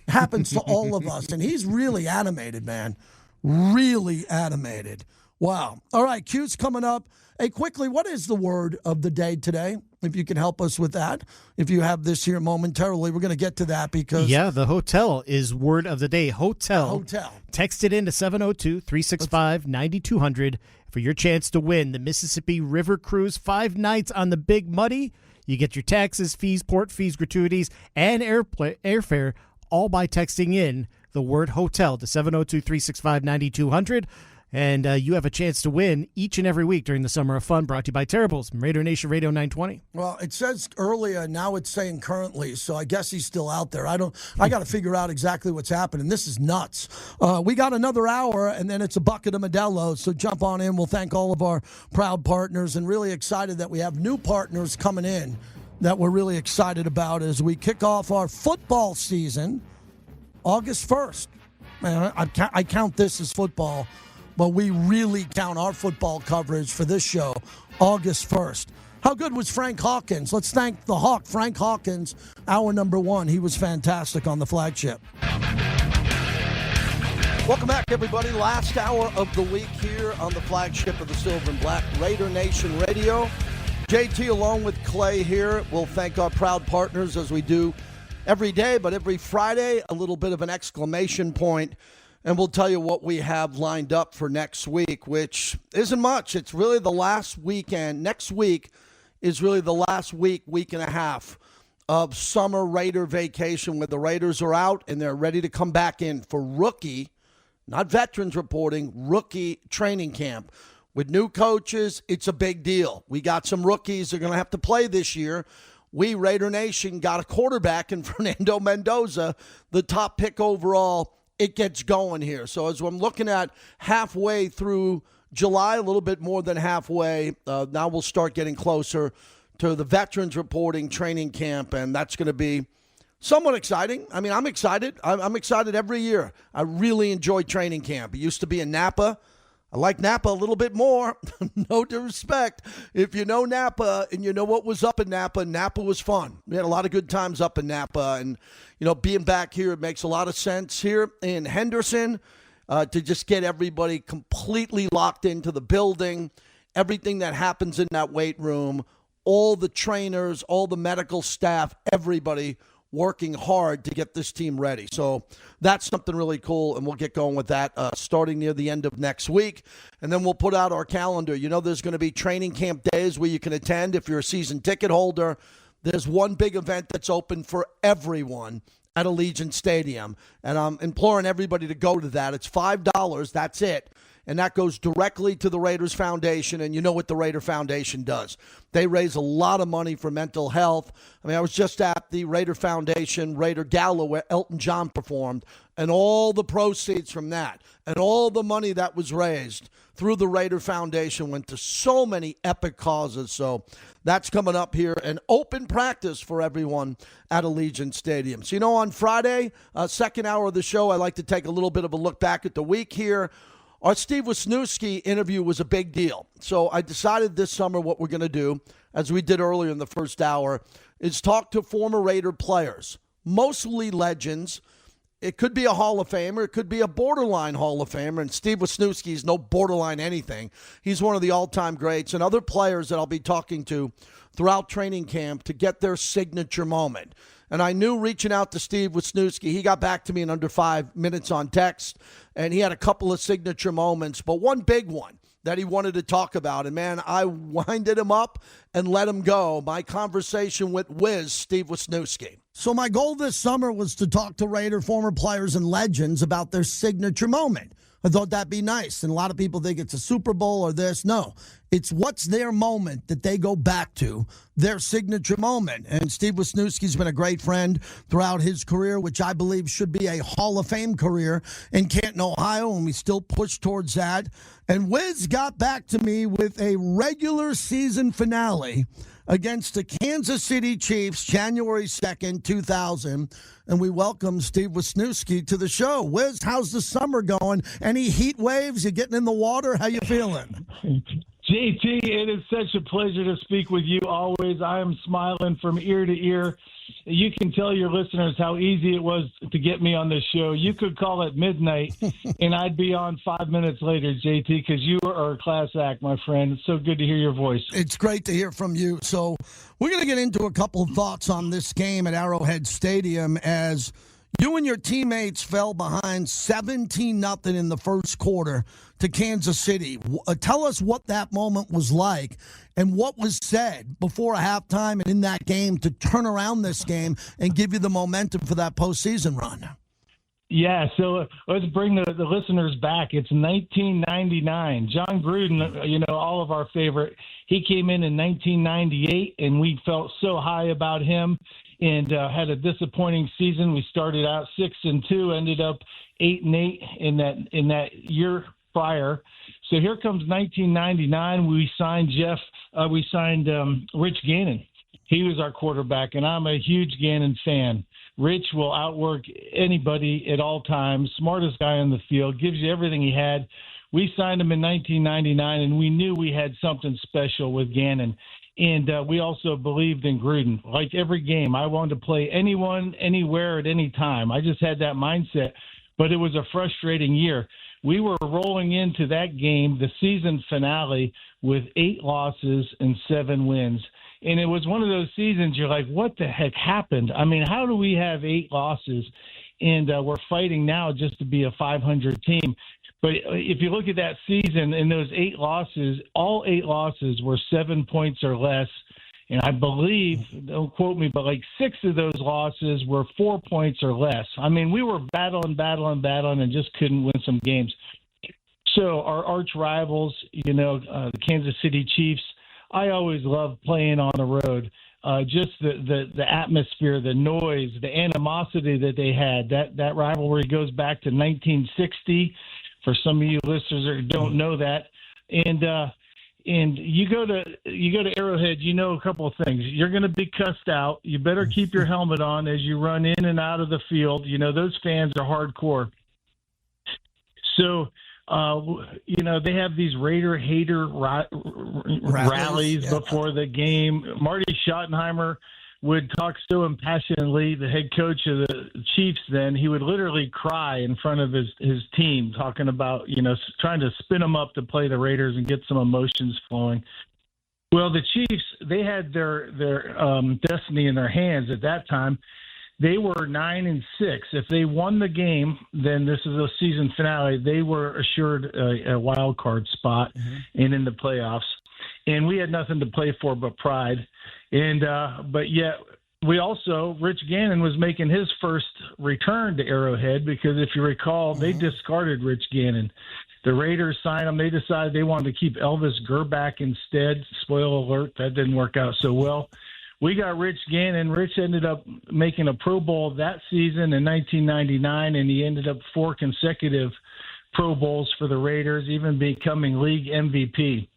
Speaker 1: Happens to all of us. And he's really animated, man. Really animated. Wow. All right, Q's coming up. Hey, quickly, what is the word of the day today? If you can help us with that. If you have this here momentarily, we're going to get to that because...
Speaker 2: Yeah, the hotel is word of the day. Hotel. Text it in to 702-365-9200 for your chance to win the Mississippi River Cruise 5 nights on the Big Muddy. You get your taxes, fees, port fees, gratuities, and airfare all by texting in the word hotel to 702-365-9200. And you have a chance to win each and every week during the Summer of Fun, brought to you by Terribles, Raider Nation Radio 920.
Speaker 1: Well, it says earlier, now it's saying currently, so I guess he's still out there. I got to figure out exactly what's happening. This is nuts. We got another hour, and then it's a bucket of Modelo, so jump on in. We'll thank all of our proud partners, and really excited that we have new partners coming in that we're really excited about as we kick off our football season August 1st. Man, I count this as football, but we really count our football coverage for this show August 1st. How good was Frank Hawkins? Let's thank the Hawk, Frank Hawkins, hour number 1. He was fantastic on the flagship. Welcome back, everybody. Last hour of the week here on the flagship of the Silver and Black, Raider Nation Radio. JT along with Clay here. We'll thank our proud partners as we do every day, but every Friday, a little bit of an exclamation point. And we'll tell you what we have lined up for next week, which isn't much. It's really the last weekend. Next week is really the last week and a half of summer Raider vacation where the Raiders are out and they're ready to come back in for rookie, not veterans reporting, rookie training camp. With new coaches, it's a big deal. We got some rookies that are going to have to play this year. We, Raider Nation, got a quarterback in Fernando Mendoza, the top pick overall. It gets going here. So as I'm looking at halfway through July, a little bit more than halfway, now we'll start getting closer to the veterans reporting training camp, and that's going to be somewhat exciting. I mean, I'm excited. I'm excited every year. I really enjoy training camp. It used to be in Napa. I like Napa a little bit more. No disrespect. If you know Napa and you know what was up in Napa, Napa was fun. We had a lot of good times up in Napa. And, you know, being back here, it makes a lot of sense here in Henderson to just get everybody completely locked into the building, everything that happens in that weight room, all the trainers, all the medical staff, everybody working hard to get this team ready. So that's something really cool, and we'll get going with that starting near the end of next week. And then we'll put out our calendar. You know, there's going to be training camp days where you can attend if you're a season ticket holder. There's one big event that's open for everyone at Allegiant Stadium, and I'm imploring everybody to go to that. It's $5. That's it. And that goes directly to the Raiders Foundation, and you know what the Raider Foundation does. They raise a lot of money for mental health. I mean, I was just at the Raider Foundation Raider Gala where Elton John performed, and all the proceeds from that and all the money that was raised through the Raider Foundation went to so many epic causes. So that's coming up here, an open practice for everyone at Allegiant Stadium. So, you know, on Friday, second hour of the show, I like to take a little bit of a look back at the week here. Our Steve Wisniewski interview was a big deal. So I decided this summer what we're going to do, as we did earlier in the first hour, is talk to former Raider players, mostly legends. It could be a Hall of Famer. It could be a borderline Hall of Famer. And Steve Wisniewski is no borderline anything. He's one of the all-time greats. And other players that I'll be talking to throughout training camp to get their signature moment. And I knew reaching out to Steve Wisniewski, he got back to me in under 5 minutes on text, and he had a couple of signature moments, but one big one that he wanted to talk about. And, man, I winded him up and let him go. My conversation with Steve Wisniewski. So my goal this summer was to talk to Raider former players and legends about their signature moment. I thought that'd be nice. And a lot of people think it's a Super Bowl or this. No, it's what's their moment that they go back to, their signature moment. And Steve Wisniewski's been a great friend throughout his career, which I believe should be a Hall of Fame career in Canton, Ohio, and we still push towards that. And Wiz got back to me with a regular season finale against the Kansas City Chiefs, January 2nd, 2000. And we welcome Steve Wisniewski to the show. Wiz, how's the summer going? Any heat waves? You getting in the water? How you feeling?
Speaker 7: JT, it is such a pleasure to speak with you always. I am smiling from ear to ear. You can tell your listeners how easy it was to get me on this show. You could call at midnight, and I'd be on 5 minutes later, JT, because you are a class act, my friend. It's so good to hear your voice. It's
Speaker 1: great to hear from you. So we're going to get into a couple of thoughts on this game at Arrowhead Stadium as you and your teammates fell behind 17-0 in the first quarter to Kansas City. Tell us what that moment was like and what was said before halftime and in that game to turn around this game and give you the momentum for that postseason run.
Speaker 7: Yeah, so let's bring the listeners back. It's 1999. John Gruden, all of our favorite, he came in 1998, and we felt so high about him and had a disappointing season. We started out 6-2, ended up 8-8 in that year prior. So here comes 1999. We signed Rich Gannon. He was our quarterback, and I'm a huge Gannon fan. Rich will outwork anybody at all times, smartest guy on the field, gives you everything he had. We signed him in 1999, and we knew we had something special with Gannon. And we also believed in Gruden. Like every game, I wanted to play anyone, anywhere, at any time. I just had that mindset. But it was a frustrating year. We were rolling into that game, the season finale, with 8 losses and 7 wins. And it was one of those seasons you're like, what the heck happened? I mean, how do we have 8 losses? And we're fighting now just to be a 500 team. But if you look at that season and those 8 losses, all 8 losses were 7 points or less. And I believe, don't quote me, but like 6 of those losses were 4 points or less. I mean, we were battling and just couldn't win some games. So our arch rivals, the Kansas City Chiefs, I always loved playing on the road. Just the atmosphere, the noise, the animosity that they had. That rivalry goes back to 1960. For some of you listeners that don't know that, and you go to Arrowhead, a couple of things. You're going to be cussed out. You better keep your helmet on as you run in and out of the field. Those fans are hardcore. So, they have these Raider hater rallies before the game. Marty Schottenheimer would talk so impassionately, the head coach of the Chiefs then, he would literally cry in front of his team, talking about, trying to spin them up to play the Raiders and get some emotions flowing. Well, the Chiefs, they had their destiny in their hands at that time. They were 9-6. If they won the game, then this is a season finale. They were assured a wild card spot and in the playoffs. And we had nothing to play for but pride. And but yet we also, Rich Gannon was making his first return to Arrowhead because if you recall, they discarded Rich Gannon. The Raiders signed him. They decided they wanted to keep Elvis Grbac instead. Spoiler alert, that didn't work out so well. We got Rich Gannon. Rich ended up making a Pro Bowl that season in 1999, and he ended up 4 consecutive Pro Bowls for the Raiders, even becoming league MVP.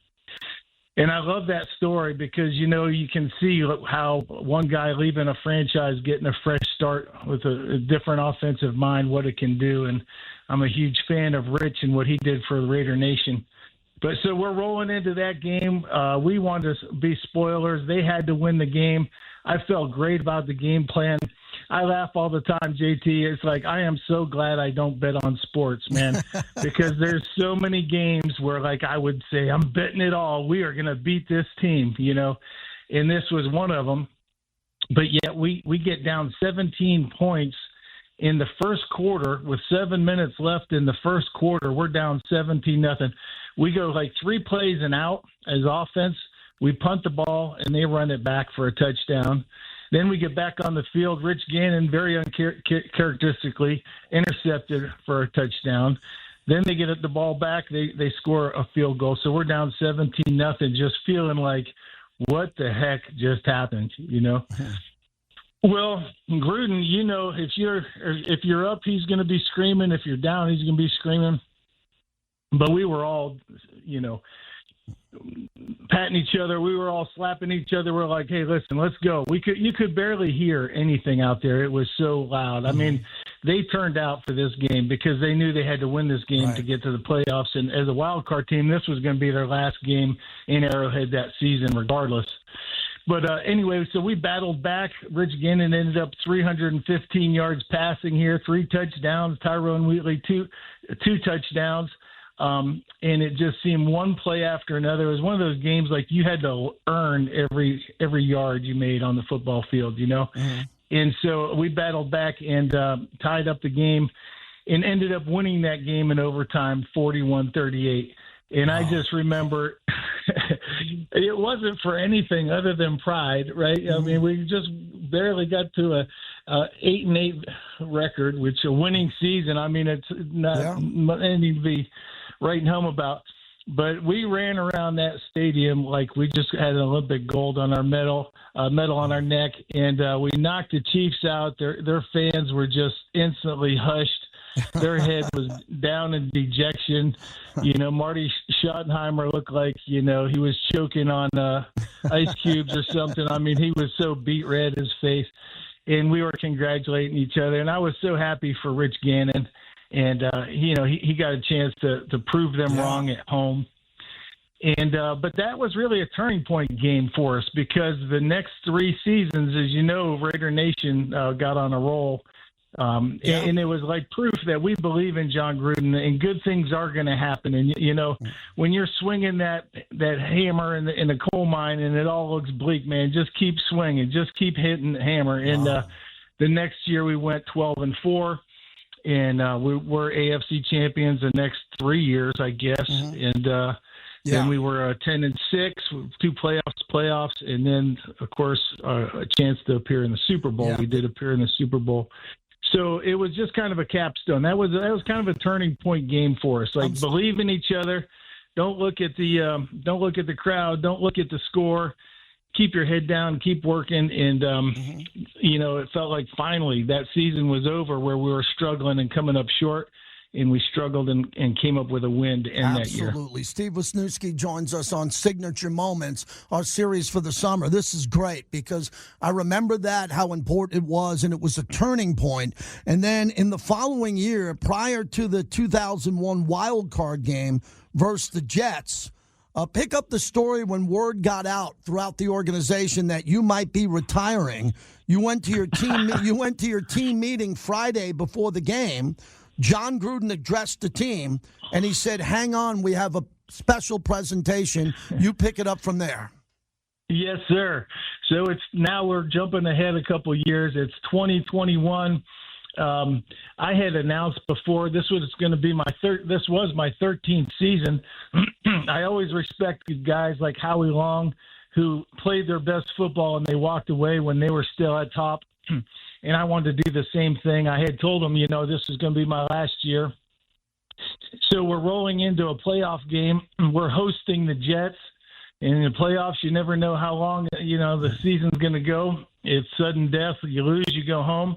Speaker 7: And I love that story because, you can see how one guy leaving a franchise, getting a fresh start with a different offensive mind, what it can do. And I'm a huge fan of Rich and what he did for the Raider Nation. But so we're rolling into that game. We wanted to be spoilers. They had to win the game. I felt great about the game plan. I laugh all the time, JT. It's like I am so glad I don't bet on sports, man, because there's so many games where, like, I would say, I'm betting it all. We are going to beat this team, and this was one of them. But yet we get down 17 points in the first quarter with 7 minutes left in the first quarter. We're down 17-0. We go like 3 plays and out as offense. We punt the ball, and they run it back for a touchdown. Then we get back on the field. Rich Gannon, very uncharacteristically, intercepted for a touchdown. Then they get the ball back. They score a field goal. So we're down 17-0, just feeling like, what the heck just happened, you know? Well, Gruden, you know, if you're up, he's going to be screaming. If you're down, he's going to be screaming. But we were all, you know, patting each other. We were all slapping each other. We're like, hey, listen, let's go. You could barely hear anything out there. It was so loud. I mean, they turned out for this game because they knew they had to win this game to get to the playoffs. And as a wild card team, this was going to be their last game in Arrowhead that season, regardless. But anyway, so we battled back. Rich Gannon ended up 315 yards passing here, 3 touchdowns. Tyrone Wheatley, two touchdowns. And it just seemed one play after another. It was one of those games like you had to earn every yard you made on the football field, you know. Mm-hmm. And so we battled back and tied up the game and ended up winning that game in overtime, 41-38. And I just remember it wasn't for anything other than pride, right? Mm-hmm. I mean, we just barely got to a 8-8 record, which a winning season. I mean, it's not anything to be writing home about. But we ran around that stadium like we just had an Olympic gold on our medal on our neck, and we knocked the Chiefs out. Their fans were just instantly hushed. Their head was down in dejection. You know, Marty Schottenheimer looked like, you know, he was choking on ice cubes or something. I mean, he was so beet red, his face. And we were congratulating each other. And I was so happy for Rich Gannon. And, you know, he got a chance to prove them wrong at home. And but that was really a turning point game for us because the next 3 seasons, as you know, Raider Nation got on a roll. And it was like proof that we believe in John Gruden and good things are going to happen. And, you know, when you're swinging that hammer in the coal mine and it all looks bleak, man, just keep swinging, just keep hitting the hammer. And the next year we went 12-4 and we were AFC champions the next 3 years, I guess. Mm-hmm. And then we were 10-6, 2 playoffs, and then, of course, a chance to appear in the Super Bowl. Yeah. We did appear in the Super Bowl. So it was just kind of a capstone. That was kind of a turning point game for us. Like believe in each other. Don't look at the crowd. Don't look at the score. Keep your head down. Keep working. And you know, it felt like finally that season was over where we were struggling and coming up short. And we struggled and came up with a win to end that year.
Speaker 1: Absolutely. Steve Wisniewski joins us on Signature Moments, our series for the summer. This is great because I remember how important it was, and it was a turning point. And then in the following year, prior to the 2001 wild card game versus the Jets, pick up the story when word got out throughout the organization that you might be retiring. You went to your team meeting Friday before the game. John Gruden addressed the team, and he said, hang on, we have a special presentation. You pick it up from there.
Speaker 7: Yes, sir. So now we're jumping ahead a couple of years. It's 2021. I had announced before this was going to be my 13th season. I always respected guys like Howie Long who played their best football and they walked away when they were still at top. And I wanted to do the same thing. I had told them, you know, this is going to be my last year. So we're rolling into a playoff game. We're hosting the Jets. And in the playoffs, you never know how long, you know, the season's going to go. It's sudden death. You lose, you go home.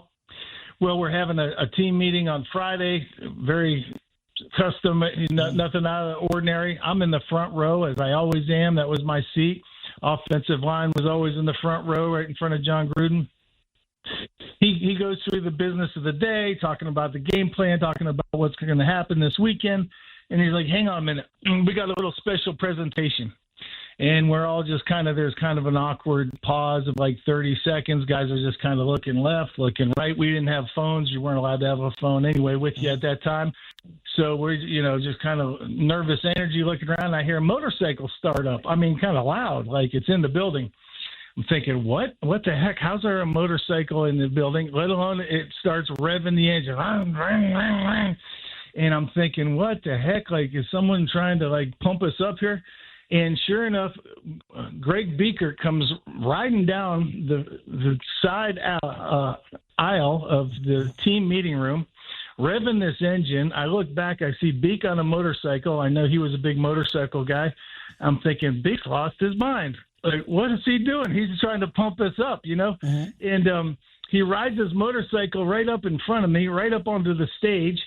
Speaker 7: Well, we're having a team meeting on Friday, very custom, nothing out of the ordinary. I'm in the front row, as I always am. That was my seat. Offensive line was always in the front row right in front of John Gruden. He goes through the business of the day, talking about the game plan, talking about what's going to happen this weekend. And he's like, hang on a minute. We got a little special presentation. And we're all just there's kind of an awkward pause of like 30 seconds. Guys are just kind of looking left, looking right. We didn't have phones. You weren't allowed to have a phone anyway with you at that time. So we're, you know, just kind of nervous energy looking around. I hear a motorcycle start up. I mean, kind of loud, like it's in the building. I'm thinking, what the heck? How's there a motorcycle in the building, let alone it starts revving the engine? And I'm thinking, what the heck? Like, is someone trying to, like, pump us up here? And sure enough, Greg Beaker comes riding down the side aisle of the team meeting room, revving this engine. I look back, I see Beak on a motorcycle. I know he was a big motorcycle guy. I'm thinking, Beak's lost his mind. Like, what is he doing? He's trying to pump us up, you know? Mm-hmm. And he rides his motorcycle right up in front of me, right up onto the stage,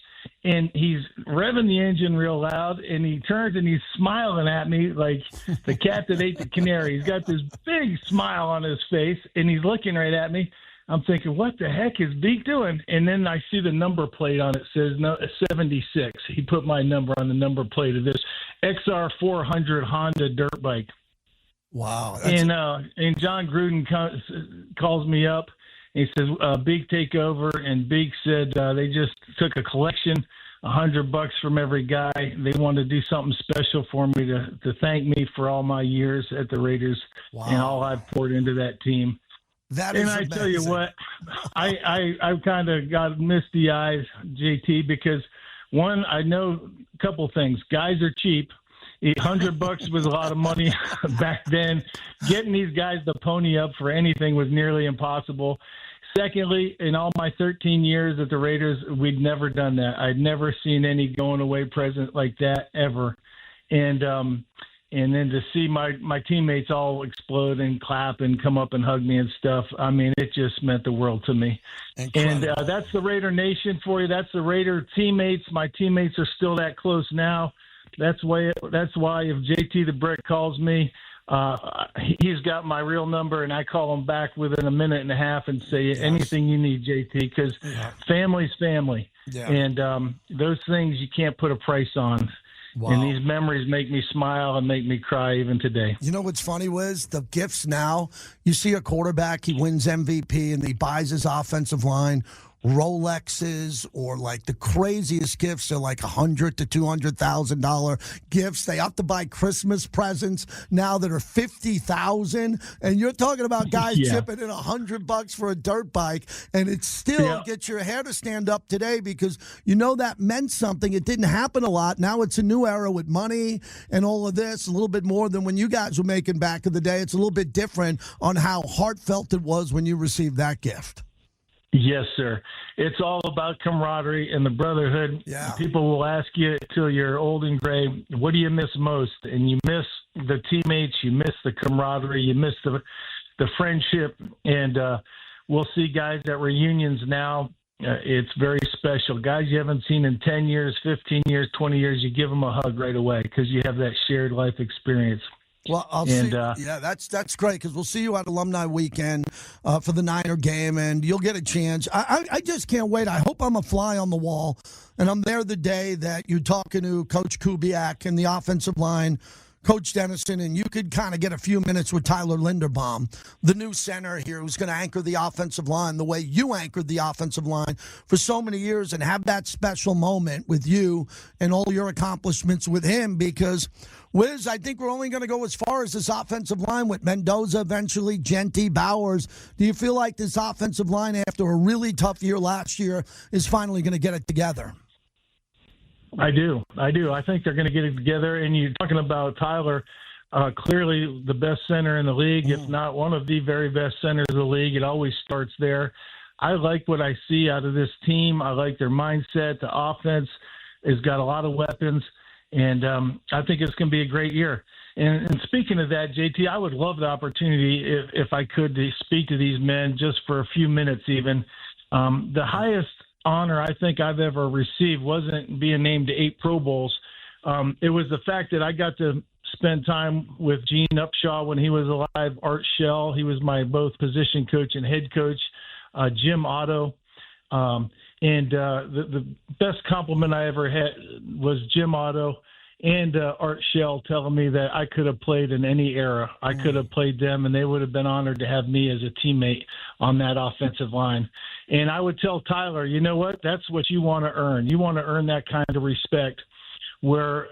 Speaker 7: and he's revving the engine real loud, and he turns and he's smiling at me like the cat that ate the canary. He's got this big smile on his face, and he's looking right at me. I'm thinking, what the heck is Beak doing? And then I see the number plate on it. Says 76. He put my number on the number plate of this XR400 Honda dirt bike.
Speaker 1: Wow.
Speaker 7: And John Gruden calls me up. He says, Beak, take over. And Beak said they just took a collection, $100 from every guy. They wanted to do something special for me to thank me for all my years at the Raiders and all I've poured into that team.
Speaker 1: That is
Speaker 7: and I
Speaker 1: amazing.
Speaker 7: tell you what, I've kind of got misty eyes, JT, because one, I know a couple things. Guys are cheap. $100 was a lot of money back then. Getting these guys to pony up for anything was nearly impossible. Secondly, in all my 13 years at the Raiders, we'd never done that. I'd never seen any going away present like that ever. And then to see my teammates all explode and clap and come up and hug me and stuff, I mean, it just meant the world to me. Incredible. And that's the Raider Nation for you. That's the Raider teammates. My teammates are still that close now. That's why if JT the Brick calls me, he's got my real number, and I call him back within a minute and a half and say, anything you need, JT, because family's family. Yeah. And those things you can't put a price on. Wow. And these memories make me smile and make me cry even today.
Speaker 1: You know what's funny, Wiz? The gifts now, you see a quarterback, he wins MVP, and he buys his offensive line Rolexes or like the craziest gifts are like $100,000 to $200,000 gifts. They have to buy Christmas presents now that are $50,000, and you're talking about guys chipping in $100 for a dirt bike, and it still gets your hair to stand up today because you know that meant something. It didn't happen a lot. Now it's a new era with money and all of this, a little bit more than when you guys were making back in the day. It's a little bit different on how heartfelt it was when you received that gift.
Speaker 7: Yes, sir. It's all about camaraderie and the brotherhood. Yeah. People will ask you till you're old and gray, what do you miss most? And you miss the teammates, you miss the camaraderie, you miss the friendship. And we'll see guys at reunions now. It's very special. Guys you haven't seen in 10 years, 15 years, 20 years, you give them a hug right away because you have that shared life experience.
Speaker 1: Well, I'll see. Yeah, that's great because we'll see you at Alumni Weekend for the Niner game, and you'll get a chance. I just can't wait. I hope I'm a fly on the wall, and I'm there the day that you're talking to Coach Kubiak and the offensive line, Coach Dennison, and you could kind of get a few minutes with Tyler Linderbaum, the new center here who's going to anchor the offensive line the way you anchored the offensive line for so many years and have that special moment with you and all your accomplishments with him because, Wiz, I think we're only going to go as far as this offensive line with Mendoza eventually, Genty, Bowers. Do you feel like this offensive line, after a really tough year last year, is finally going to get it together?
Speaker 7: I do. I think they're going to get it together. And you're talking about Tyler, clearly the best center in the league, if not one of the very best centers of the league. It always starts there. I like what I see out of this team. I like their mindset. The offense has got a lot of weapons. And I think it's going to be a great year. And speaking of that, JT, I would love the opportunity, if I could, to speak to these men just for a few minutes even. The highest honor I think I've ever received wasn't being named to 8 Pro Bowls. It was the fact that I got to spend time with Gene Upshaw when he was alive, Art Shell. He was my both position coach and head coach, Jim Otto. And the best compliment I ever had was Jim Otto and Art Shell telling me that I could have played in any era. I could have played them, and they would have been honored to have me as a teammate on that offensive line. And I would tell Tyler, you know what? That's what you want to earn. You want to earn that kind of respect where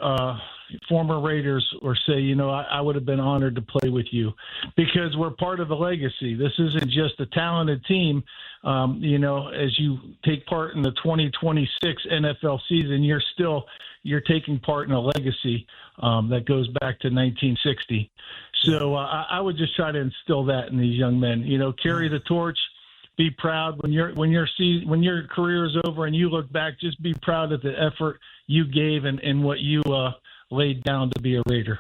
Speaker 7: former Raiders or say, you know, I would have been honored to play with you because we're part of a legacy. This isn't just a talented team. You know, as you take part in the 2026 NFL season, you're taking part in a legacy that goes back to 1960. So I would just try to instill that in these young men, you know, carry the torch, be proud when your career is over and you look back. Just be proud of the effort you gave and what you laid down to be a Raider.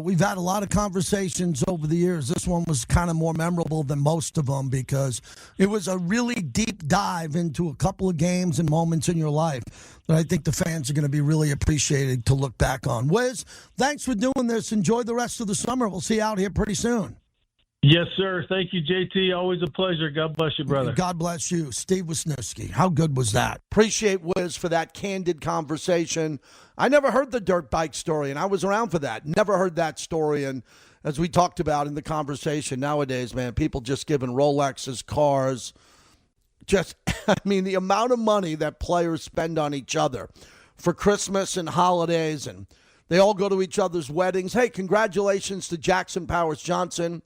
Speaker 1: We've had a lot of conversations over the years. This one was kind of more memorable than most of them because it was a really deep dive into a couple of games and moments in your life that I think the fans are going to be really appreciated to look back on. Wiz, thanks for doing this. Enjoy the rest of the summer. We'll see you out here pretty soon.
Speaker 7: Yes, sir. Thank you, JT. Always a pleasure. God bless you, brother.
Speaker 1: God bless you. Steve Wisniewski. How good was that? Appreciate Wiz for that candid conversation. I never heard the dirt bike story, and I was around for that. Never heard that story. And as we talked about in the conversation, nowadays, man, people just giving Rolexes, cars. Just, I mean, the amount of money that players spend on each other for Christmas and holidays, and they all go to each other's weddings. Hey, congratulations to Jackson Powers Johnson,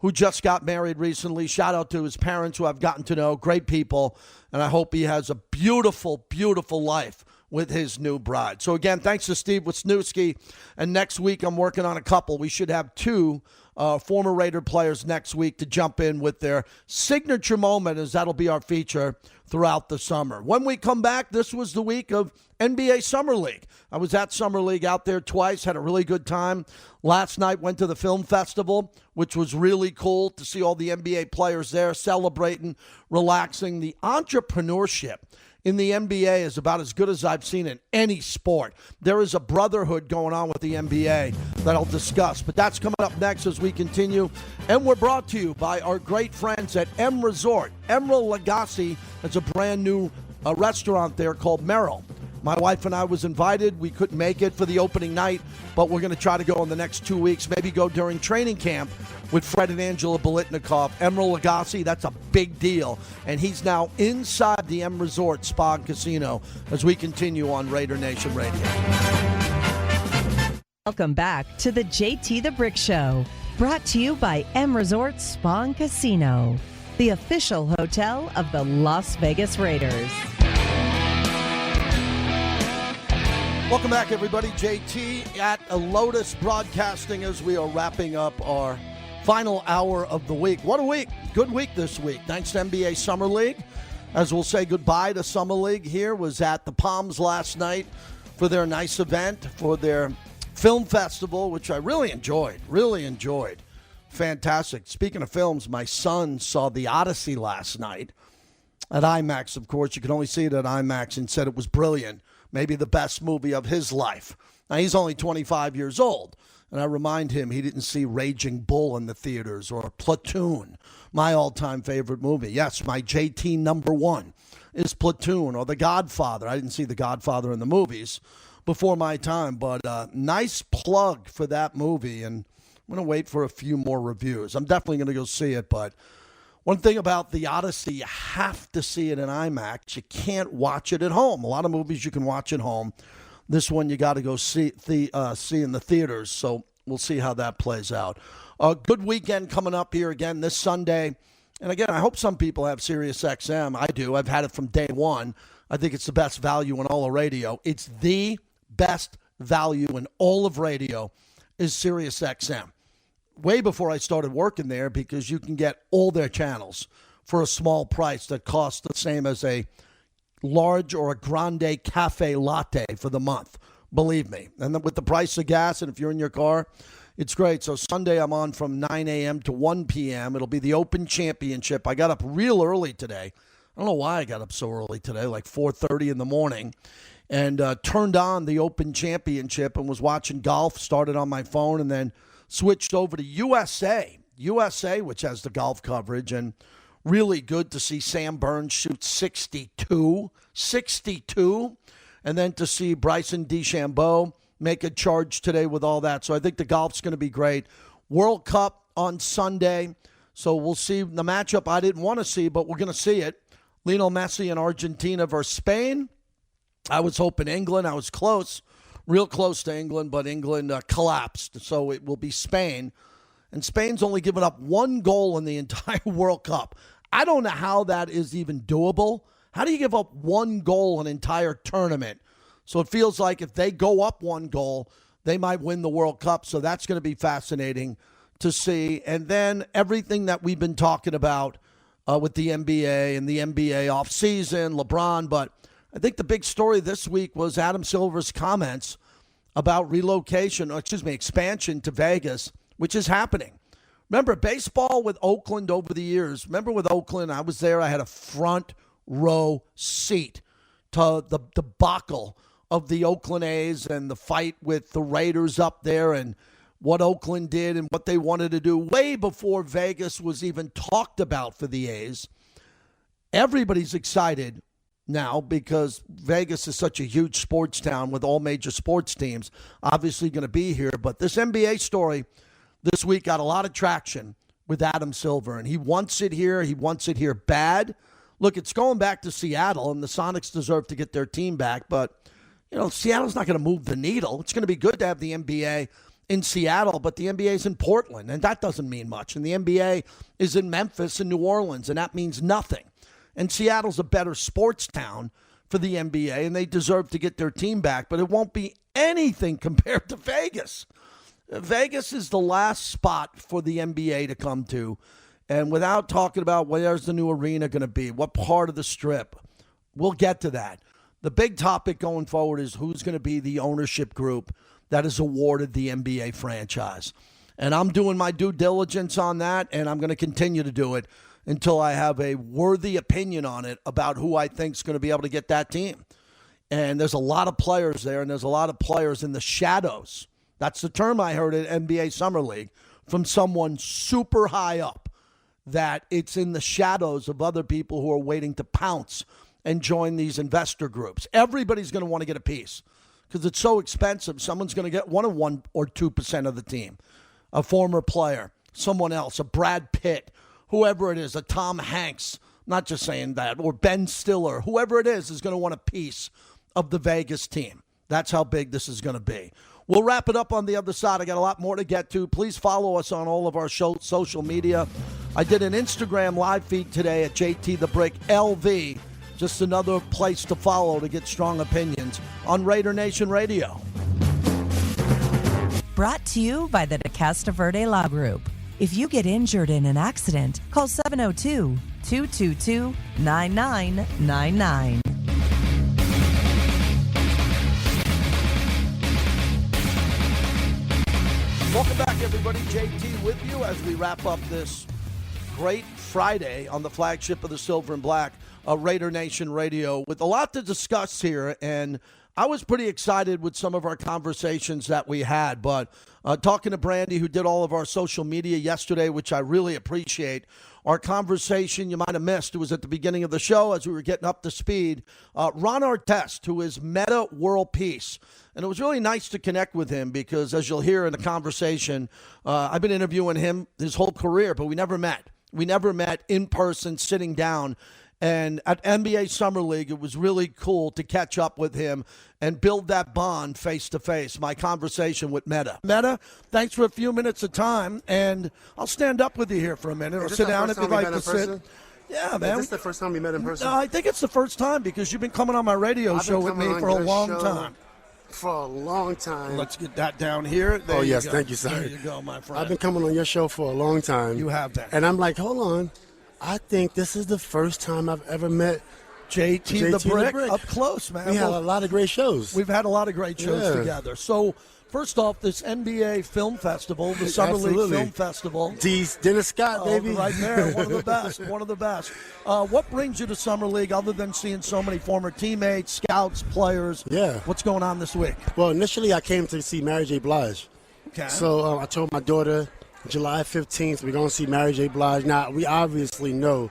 Speaker 1: who just got married recently. Shout out to his parents, who I've gotten to know. Great people. And I hope he has a beautiful, beautiful life with his new bride. So, again, thanks to Steve Wisniewski. And next week, I'm working on a couple. We should have two former Raider players next week to jump in with their signature moment, as that'll be our feature throughout the summer. When we come back, this was the week of NBA Summer League. I was at Summer League out there twice, had a really good time. Last night went to the film festival, which was really cool to see all the NBA players there celebrating, relaxing. The entrepreneurship in the NBA is about as good as I've seen in any sport. There is a brotherhood going on with the NBA that I'll discuss, but that's coming up next as we continue. And we're brought to you by our great friends at M Resort. Emeril Lagasse has a brand new restaurant there called Merrill. My wife and I was invited. We couldn't make it for the opening night, but we're going to try to go in the next 2 weeks, maybe go during training camp with Fred and Angela Bolitnikov. Emeril Lagasse, that's a big deal. And he's now inside the M Resort Spa and Casino as we continue on Raider Nation Radio.
Speaker 6: Welcome back to the JT the Brick Show, brought to you by M Resort Spa and Casino, the official hotel of the Las Vegas Raiders.
Speaker 1: Welcome back, everybody. JT at Lotus Broadcasting as we are wrapping up our final hour of the week. What a week. Good week this week. Thanks to NBA Summer League. As we'll say goodbye to Summer League here, was at the Palms last night for their nice event, for their film festival, which I really enjoyed. Fantastic. Speaking of films, my son saw The Odyssey last night at IMAX, of course. You can only see it at IMAX, and said it was brilliant. Maybe the best movie of his life. Now, he's only 25 years old, and I remind him he didn't see Raging Bull in the theaters or Platoon, my all-time favorite movie. Yes, my JT number one is Platoon or The Godfather. I didn't see The Godfather in the movies before my time, but nice plug for that movie, and I'm going to wait for a few more reviews. I'm definitely going to go see it, but one thing about The Odyssey, you have to see it in IMAX. You can't watch it at home. A lot of movies you can watch at home. This one you got to go see in the theaters, so we'll see how that plays out. A good weekend coming up here again this Sunday. And again, I hope some people have Sirius XM. I do. I've had it from day one. I think it's the best value in all of radio. It's the best value in all of radio is Sirius XM. Way before I started working there, because you can get all their channels for a small price that costs the same as a large or a grande cafe latte for the month. Believe me. And then with the price of gas, and if you're in your car, it's great. So Sunday I'm on from 9 a.m. to 1 p.m. It'll be the Open Championship. I got up real early today. I don't know why I got up so early today, like 4:30 in the morning, and turned on the Open Championship and was watching golf. Started on my phone and then switched over to USA, which has the golf coverage, and really good to see Sam Burns shoot 62, and then to see Bryson DeChambeau make a charge today with all that. So I think the golf's going to be great. World Cup on Sunday, so we'll see the matchup I didn't want to see, but we're going to see it. Lionel Messi and Argentina versus Spain. I was hoping England. I was close. Real close to England, but England collapsed, so it will be Spain. And Spain's only given up one goal in the entire World Cup. I don't know how that is even doable. How do you give up one goal an entire tournament? So it feels like if they go up one goal, they might win the World Cup. So that's going to be fascinating to see. And then everything that we've been talking about with the NBA and the NBA offseason, LeBron. But I think the big story this week was Adam Silver's comments about expansion to Vegas, which is happening. Remember, baseball with Oakland over the years. Remember with Oakland, I was there. I had a front row seat to the debacle of the Oakland A's and the fight with the Raiders up there and what Oakland did and what they wanted to do way before Vegas was even talked about for the A's. Everybody's excited now because Vegas is such a huge sports town with all major sports teams obviously going to be here. But this NBA story this week got a lot of traction with Adam Silver, and he wants it here. He wants it here bad. Look, it's going back to Seattle, and the Sonics deserve to get their team back. But, Seattle's not going to move the needle. It's going to be good to have the NBA in Seattle, but the NBA is in Portland, and that doesn't mean much. And the NBA is in Memphis and New Orleans, and that means nothing. And Seattle's a better sports town for the NBA, and they deserve to get their team back, but it won't be anything compared to Vegas. Vegas is the last spot for the NBA to come to, and without talking about where's the new arena going to be, what part of the Strip, we'll get to that. The big topic going forward is who's going to be the ownership group that is awarded the NBA franchise. And I'm doing my due diligence on that, and I'm going to continue to do it until I have a worthy opinion on it about who I think is going to be able to get that team. And there's a lot of players there, and there's a lot of players in the shadows. That's the term I heard at NBA Summer League from someone super high up, that it's in the shadows of other people who are waiting to pounce and join these investor groups. Everybody's going to want to get a piece because it's so expensive. Someone's going to get 1 or 2% of the team, a former player, someone else, a Brad Pitt, whoever it is, a Tom Hanks, not just saying that, or Ben Stiller, whoever it is going to want a piece of the Vegas team. That's how big this is going to be. We'll wrap it up on the other side. I got a lot more to get to. Please follow us on all of our social media. I did an Instagram live feed today at JT the Brick LV. Just another place to follow to get strong opinions on Raider Nation Radio.
Speaker 6: Brought to you by the DeCasta Verde Law Group. If you get injured in an accident, call 702-222-9999.
Speaker 1: Welcome back, everybody. JT with you as we wrap up this great Friday on the flagship of the Silver and Black, Raider Nation Radio, with a lot to discuss here. And I was pretty excited with some of our conversations that we had. But talking to Brandy, who did all of our social media yesterday, which I really appreciate, our conversation you might have missed, it was at the beginning of the show as we were getting up to speed. Ron Artest, who is Meta World Peace. And it was really nice to connect with him because, as you'll hear in the conversation, I've been interviewing him his whole career, but we never met. We never met in person, sitting down. And at NBA Summer League, it was really cool to catch up with him and build that bond face-to-face, my conversation with Meta. Meta, thanks for a few minutes of time, and I'll stand up with you here for a minute or sit down if you'd like to sit. Yeah, man.
Speaker 8: Is this the first time we met in person?
Speaker 1: No, I think it's the first time because you've been coming on my radio show with me for a long time.
Speaker 8: For a long time.
Speaker 1: Let's get that down here. There
Speaker 8: yes,
Speaker 1: go.
Speaker 8: Thank you, sir.
Speaker 1: There you go, my friend.
Speaker 8: I've been coming on your show for a long time.
Speaker 1: You have that.
Speaker 8: And I'm like, hold on. I think this is the first time I've ever met
Speaker 1: JT the Brick up close, man.
Speaker 8: We had a lot of great shows.
Speaker 1: We've had a lot of great shows together. So, first off, this NBA Film Festival, the Summer League Film Festival.
Speaker 8: Dennis Scott, baby.
Speaker 1: Right there, one of the best, one of the best. What brings you to Summer League other than seeing so many former teammates, scouts, players?
Speaker 8: Yeah.
Speaker 1: What's going on this week?
Speaker 8: Well, initially I came to see Mary J. Blige.
Speaker 1: Okay.
Speaker 8: So I told my daughter, July 15th, we're going to see Mary J. Blige. Now, we obviously know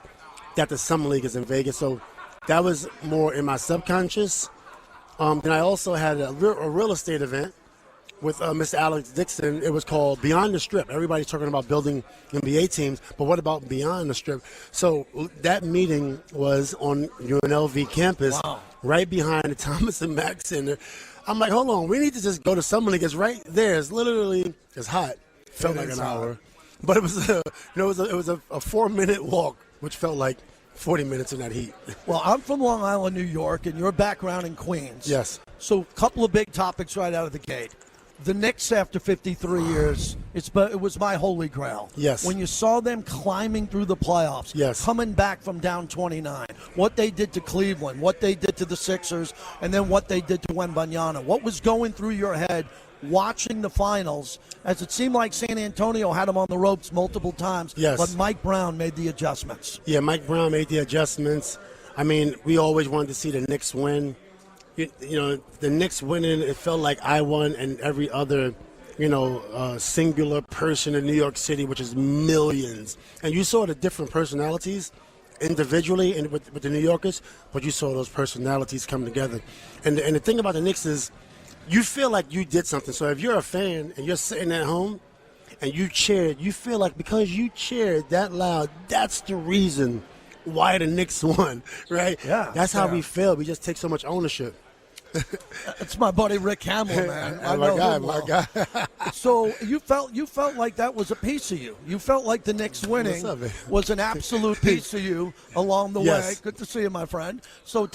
Speaker 8: that the Summer League is in Vegas, so that was more in my subconscious. Then I also had a real estate event with Mr. Alex Dixon. It was called Beyond the Strip. Everybody's talking about building NBA teams, but what about Beyond the Strip? So that meeting was on UNLV campus, right behind the Thomas and Mack Center. I'm like, hold on, we need to just go to Summer League. It's right there. It's literally, it's hot. Felt like an hour. But it was a 4-minute walk, which felt like 40 minutes in that heat.
Speaker 1: Well, I'm from Long Island, New York, and your background in Queens.
Speaker 8: Yes.
Speaker 1: So a couple of big topics right out of the gate. The Knicks, after 53 years, it was my holy grail.
Speaker 8: Yes.
Speaker 1: When you saw them climbing through the playoffs,
Speaker 8: yes,
Speaker 1: coming back from down 29, what they did to Cleveland, what they did to the Sixers, and then what they did to Wembanyama. What was going through your head watching the finals, as it seemed like San Antonio had them on the ropes multiple times,
Speaker 8: yes,
Speaker 1: but Mike Brown made the adjustments?
Speaker 8: Yeah, Mike Brown made the adjustments. I mean, we always wanted to see the Knicks win. You know, the Knicks winning, it felt like I won and every other, singular person in New York City, which is millions. And you saw the different personalities individually and with the New Yorkers, but you saw those personalities come together. And the thing about the Knicks is you feel like you did something. So if you're a fan and you're sitting at home and you cheered, you feel like because you cheered that loud, that's the reason why the Knicks won, right?
Speaker 1: Yeah.
Speaker 8: That's how we feel. We just take so much ownership.
Speaker 1: It's my buddy Rick Hamlin, man. I
Speaker 8: my
Speaker 1: know
Speaker 8: guy,
Speaker 1: him
Speaker 8: my
Speaker 1: well.
Speaker 8: guy.
Speaker 1: So you felt like that was a piece of you. You felt like the Knicks winning
Speaker 8: What's up, man?
Speaker 1: was an absolute piece of you along the
Speaker 8: Yes.
Speaker 1: way. Good to see you, my friend. So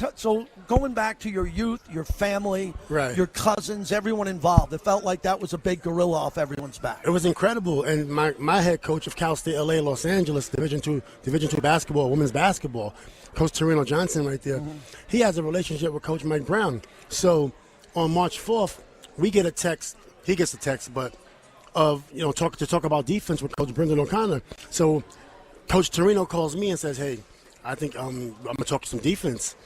Speaker 1: going back to your youth, your family,
Speaker 8: Right.
Speaker 1: your cousins, everyone involved, it felt like that was a big gorilla off everyone's back.
Speaker 8: It was incredible. And my head coach of Cal State LA Los Angeles, Division II basketball, women's basketball, Coach Torino Johnson right there, he has a relationship with Coach Mike Brown. So on March 4th, we get a text, he gets a text, but talk about defense with Coach Brendan O'Connor. So Coach Torino calls me and says, hey, I think I'm going to talk some defense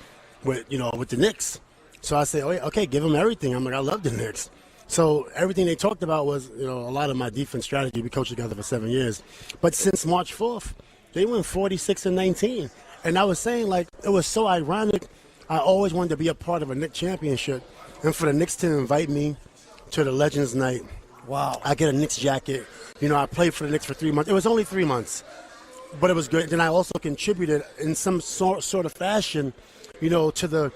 Speaker 8: with the Knicks. So I say, oh, yeah, okay, give them everything. I'm like, I love the Knicks. So everything they talked about was, a lot of my defense strategy. We coached together for 7 years. But since March 4th, they went 46-19. And I was saying, like, it was so ironic. I always wanted to be a part of a Knicks championship. And for the Knicks to invite me to the Legends Night,
Speaker 1: wow! I
Speaker 8: get a Knicks jacket. I played for the Knicks for 3 months. It was only 3 months, but it was good. Then I also contributed in some sort of fashion, to the,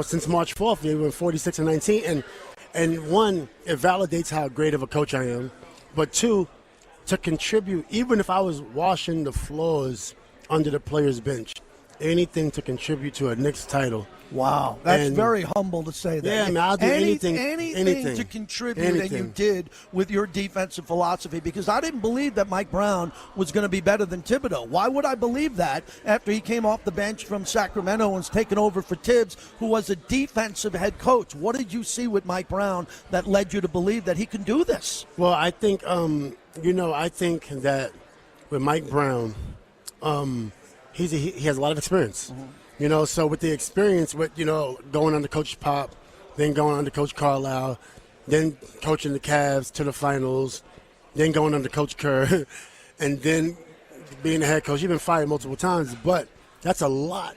Speaker 8: since March 4th, they went 46-19. And one, it validates how great of a coach I am. But two, to contribute, even if I was washing the floors under the players' bench, anything to contribute to a Knicks title.
Speaker 1: Wow, that's very humble to say that.
Speaker 8: Yeah, I mean, I'll do anything
Speaker 1: to contribute, and you did with your defensive philosophy, because I didn't believe that Mike Brown was going to be better than Thibodeau. Why would I believe that after he came off the bench from Sacramento and was taken over for Tibbs, who was a defensive head coach? What did you see with Mike Brown that led you to believe that he can do this?
Speaker 8: Well, I think, I think that with Mike Brown, he has a lot of experience. So with the experience with, going under Coach Pop, then going under Coach Carlisle, then coaching the Cavs to the finals, then going under Coach Kerr, and then being the head coach. You've been fired multiple times, but that's a lot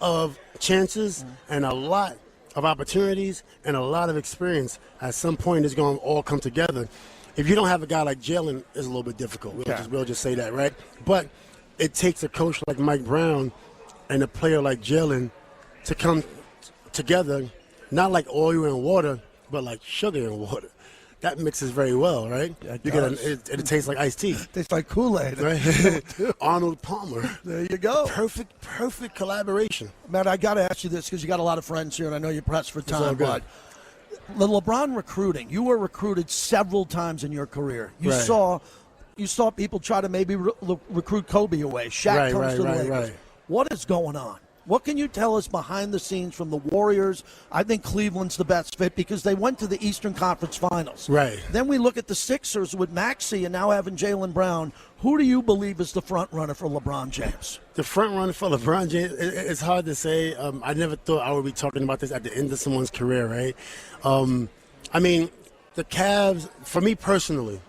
Speaker 8: of chances and a lot of opportunities and a lot of experience. At some point, it's going to all come together. If you don't have a guy like Jalen, it's a little bit difficult. We'll just say that, right? But it takes a coach like Mike Brown and a player like Jalen to come together, not like oil and water, but like sugar and water. That mixes very well, right?
Speaker 1: Yeah,
Speaker 8: it tastes like iced tea.
Speaker 1: It tastes like Kool-Aid.
Speaker 8: Right? Arnold Palmer.
Speaker 1: There you go.
Speaker 8: Perfect collaboration.
Speaker 1: Matt, I got to ask you this because you got a lot of friends here, and I know you're pressed for
Speaker 8: It's all
Speaker 1: time,
Speaker 8: good.
Speaker 1: but the LeBron recruiting, you were recruited several times in your career. You
Speaker 8: Right.
Speaker 1: saw people try to maybe recruit Kobe away. Shaq comes to the Lakers.
Speaker 8: Right.
Speaker 1: What is going on? What can you tell us behind the scenes from the Warriors? I think Cleveland's the best fit because they went to the Eastern Conference Finals.
Speaker 8: Right.
Speaker 1: Then we look at the Sixers with Maxey and now having Jaylen Brown. Who do you believe is the front runner for LeBron James?
Speaker 8: The front runner for LeBron James, it's hard to say. I never thought I would be talking about this at the end of someone's career, right? I mean, the Cavs, for me personally,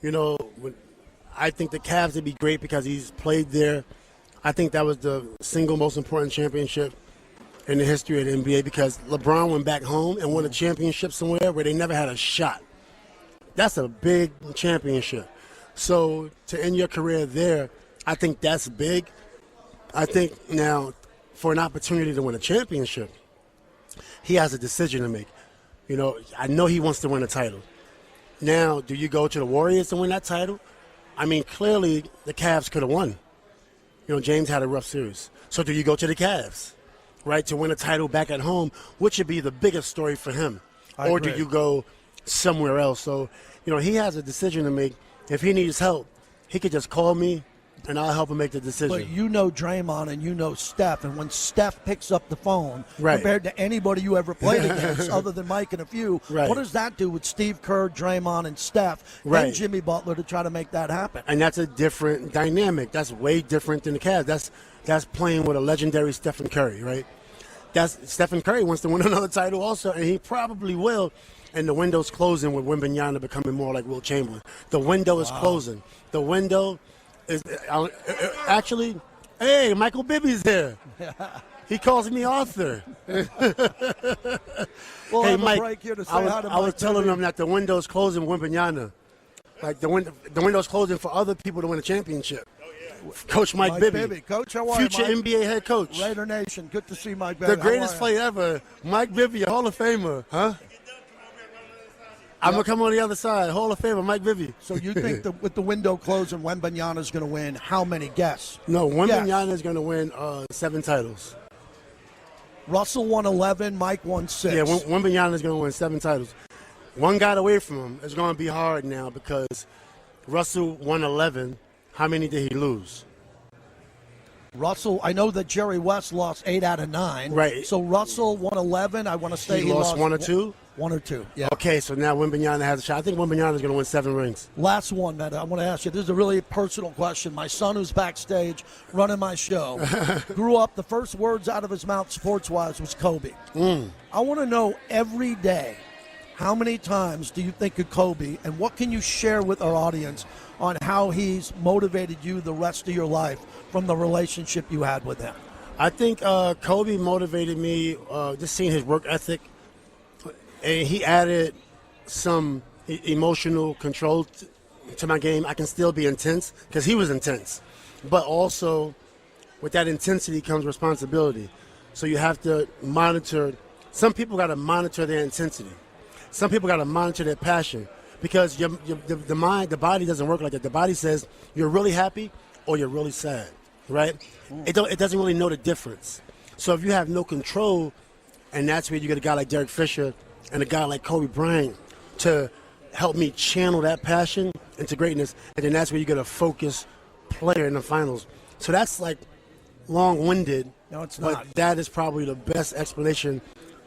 Speaker 8: I think the Cavs would be great because he's played there. I think that was the single most important championship in the history of the NBA because LeBron went back home and won a championship somewhere where they never had a shot. That's a big championship. So to end your career there, I think that's big. I think now for an opportunity to win a championship, he has a decision to make. I know he wants to win a title. Now, do you go to the Warriors to win that title? I mean, clearly the Cavs could have won. James had a rough series. So do you go to the Cavs, right, to win a title back at home, which would be the biggest story for him? Or do you go somewhere else. So, he has a decision to make. If he needs help, he could just call me, and I'll help him make the decision.
Speaker 1: But you know Draymond and you know Steph, and when Steph picks up the phone,
Speaker 8: right.
Speaker 1: compared to anybody you ever played against, other than Mike and a few,
Speaker 8: right.
Speaker 1: what does that do with Steve Kerr, Draymond, and Steph,
Speaker 8: right.
Speaker 1: and Jimmy Butler to try to make that happen?
Speaker 8: And that's a different dynamic. That's way different than the Cavs. That's playing with a legendary Stephen Curry, right? Stephen Curry wants to win another title also, and he probably will. And the window's closing with Wembanyama becoming more like Wilt Chamberlain. The window is closing. The window is actually, hey, Michael Bibby's here. He calls me Arthur.
Speaker 1: We'll
Speaker 8: hey,
Speaker 1: have
Speaker 8: Mike,
Speaker 1: a break here to say hi to
Speaker 8: I was
Speaker 1: Mike
Speaker 8: telling
Speaker 1: Bibby.
Speaker 8: him that the window's closing with Wembanyama. Like the window's closing for other people to win a championship. Coach Mike Bibby.
Speaker 1: Coach, how are you,
Speaker 8: Future
Speaker 1: Mike?
Speaker 8: NBA head coach.
Speaker 1: Raider Nation, good to see Mike Bibby.
Speaker 8: The greatest player ever. Mike Bibby, a Hall of Famer. Huh? I'm going to come on the other side. Hall of Famer, Mike Bibby.
Speaker 1: So you think that with the window closing, Wembanyama's going to win how many? Guess.
Speaker 8: No, Wembanyama is going to win 7 titles.
Speaker 1: Russell won 11, Mike won 6.
Speaker 8: Yeah, Wembanyama is going to win 7 titles. One got away from him. It's going to be hard now because Russell won 11. How many did he lose?
Speaker 1: Russell, I know that Jerry West lost 8 out of 9.
Speaker 8: Right.
Speaker 1: So Russell won 11. I want to say
Speaker 8: he lost 1 or 2?
Speaker 1: 1 or 2, yeah.
Speaker 8: Okay, so now Wembanyama has a shot. I think Wembanyama is going to win 7 rings.
Speaker 1: Last one, Matt, I want to ask you. This is a really personal question. My son, who's backstage running my show, grew up, the first words out of his mouth sports-wise was Kobe. I want to know every day, how many times do you think of Kobe, and what can you share with our audience on how he's motivated you the rest of your life from the relationship you had with him?
Speaker 8: I think Kobe motivated me just seeing his work ethic. And he added some emotional control to my game. I can still be intense because he was intense. But also with that intensity comes responsibility. So you have to monitor. Some people got to monitor their intensity. Some people got to monitor their passion because the mind, the body doesn't work like that. The body says you're really happy or you're really sad, right? It doesn't really know the difference. So if you have no control, and that's where you get a guy like Derek Fisher and a guy like Kobe Bryant to help me channel that passion into greatness, and then that's where you get a focused player in the finals. So that's like long-winded.
Speaker 1: No, it's not.
Speaker 8: But that is probably the best explanation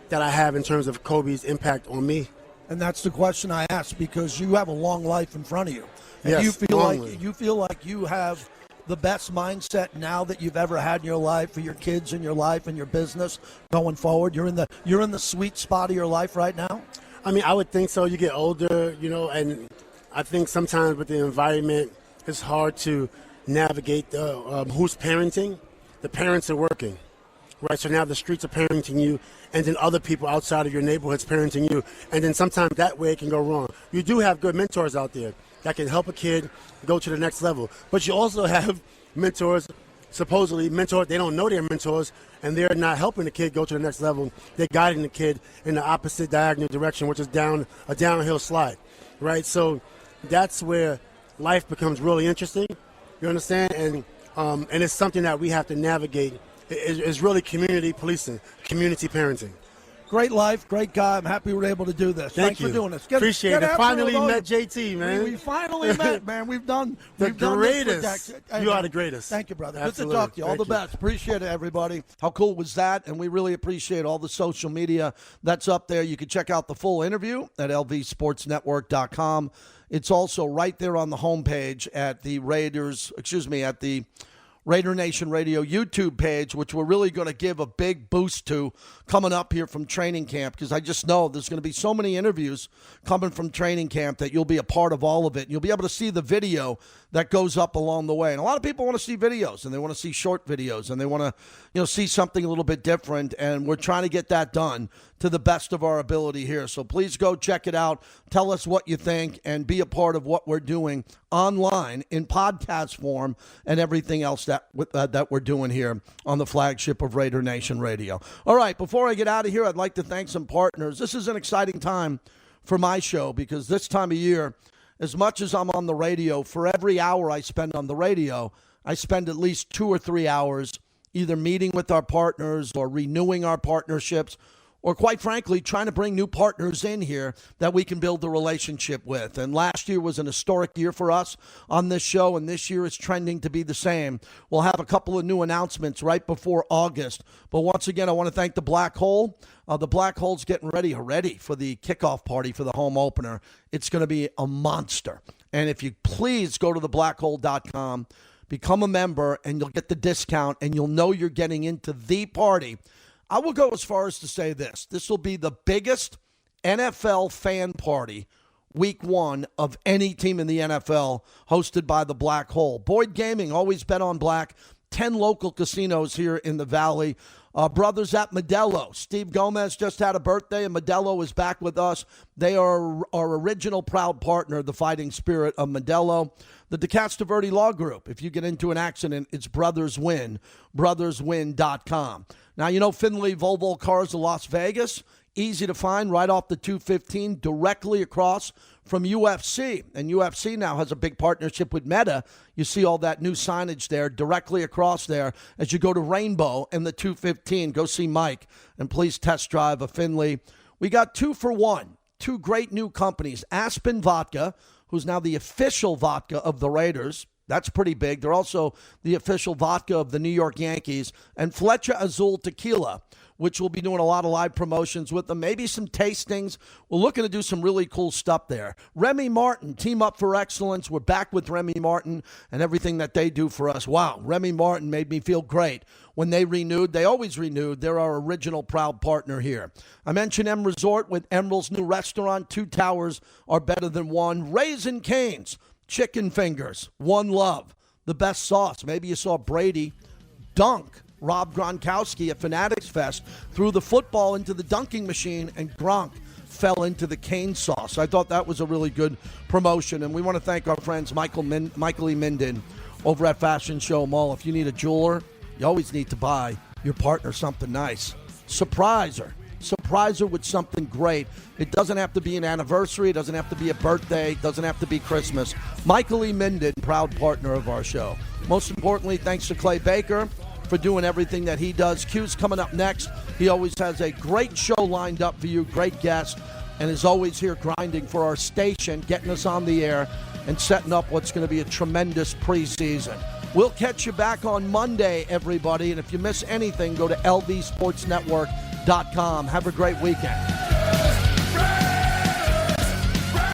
Speaker 8: that I have in terms of Kobe's impact on me.
Speaker 1: And that's the question I asked because you have a long life in front of you. And
Speaker 8: yes,
Speaker 1: you feel like you have the best mindset now that you've ever had in your life for your kids and your life and your business going forward. You're in the sweet spot of your life right now?
Speaker 8: I mean, I would think so. You get older, and I think sometimes with the environment, it's hard to navigate who's parenting. The parents are working, right? So now the streets are parenting you, and then other people outside of your neighborhood's parenting you. And then sometimes that way it can go wrong. You do have good mentors out there that can help a kid go to the next level. But you also have mentors, supposedly mentors, they don't know they're mentors, and they're not helping the kid go to the next level. They're guiding the kid in the opposite diagonal direction, which is down a downhill slide, right? So that's where life becomes really interesting, you understand? And it's something that we have to navigate. It's really community policing, community parenting.
Speaker 1: Great life, great guy. I'm happy we're able to do this. Thanks
Speaker 8: you.
Speaker 1: for doing this.
Speaker 8: Appreciate it. Finally met JT, man.
Speaker 1: We finally met, man. We've done
Speaker 8: the
Speaker 1: greatest.
Speaker 8: You are the greatest.
Speaker 1: Thank you, brother.
Speaker 8: Absolutely.
Speaker 1: Good to talk to you. All the best. Appreciate it, everybody. How cool was that? And we really appreciate all the social media that's up there. You can check out the full interview at lvsportsnetwork.com. It's also right there on the homepage at the Raider Nation Radio YouTube page, which we're really going to give a big boost to coming up here from training camp, because I just know there's going to be so many interviews coming from training camp that you'll be a part of all of it. You'll be able to see the video that goes up along the way. And a lot of people want to see videos, and they want to see short videos, and they want to see something a little bit different, and we're trying to get that done to the best of our ability here. So please go check it out. Tell us what you think and be a part of what we're doing online in podcast form and everything else that we're doing here on the flagship of Raider Nation Radio. All right, before I get out of here, I'd like to thank some partners. This is an exciting time for my show because this time of year, as much as I'm on the radio, for every hour I spend on the radio, I spend at least 2 or 3 hours either meeting with our partners or renewing our partnerships or quite frankly, trying to bring new partners in here that we can build the relationship with. And last year was an historic year for us on this show, and this year is trending to be the same. We'll have a couple of new announcements right before August. But once again, I want to thank the Black Hole. The Black Hole's getting ready for the kickoff party for the home opener. It's going to be a monster. And if you please go to theblackhole.com, become a member, and you'll get the discount, and you'll know you're getting into the party. I will go as far as to say this. This will be the biggest NFL fan party week one of any team in the NFL, hosted by the Black Hole. Boyd Gaming, always bet on black. 10 local casinos here in the Valley. Brothers at Modelo. Steve Gomez just had a birthday, and Modelo is back with us. They are our original proud partner, the Fighting Spirit of Modelo. The DeCastroverde Law Group. If you get into an accident, it's Brothers Win, brotherswin.com. Now, you know Finley Volvo Cars of Las Vegas, easy to find right off the 215, directly across from UFC. And UFC now has a big partnership with Meta. You see all that new signage there, directly across there. As you go to Rainbow and the 215, go see Mike, and please test drive a Finley. We got 2 for 1, 2 great new companies. Aspen Vodka, who's now the official vodka of the Raiders. That's pretty big. They're also the official vodka of the New York Yankees. And Flecha Azul Tequila, which we'll be doing a lot of live promotions with them, maybe some tastings. We're looking to do some really cool stuff there. Remy Martin, Team Up for Excellence. We're back with Remy Martin and everything that they do for us. Wow, Remy Martin made me feel great when they renewed. They always renewed. They're our original proud partner here. I mentioned M Resort with Emerald's new restaurant. 2 towers are better than one. Raising Cane's, chicken fingers, one love, the best sauce. Maybe you saw Brady dunk Rob Gronkowski at Fanatics Fest, threw the football into the dunking machine, and Gronk fell into the cane sauce. I thought that was a really good promotion, and we want to thank our friends Michael E. Minden over at Fashion Show Mall. If you need a jeweler, you always need to buy your partner something nice. Surprise her. Surprise her with something great. It doesn't have to be an anniversary. It doesn't have to be a birthday. It doesn't have to be Christmas. Michael E. Minden, proud partner of our show. Most importantly, thanks to Clay Baker for doing everything that he does. Q's coming up next. He always has a great show lined up for you, great guest, and is always here grinding for our station, getting us on the air and setting up what's going to be a tremendous preseason. We'll catch you back on Monday, everybody, and if you miss anything, go to lvsportsnetwork.com. Have a great weekend.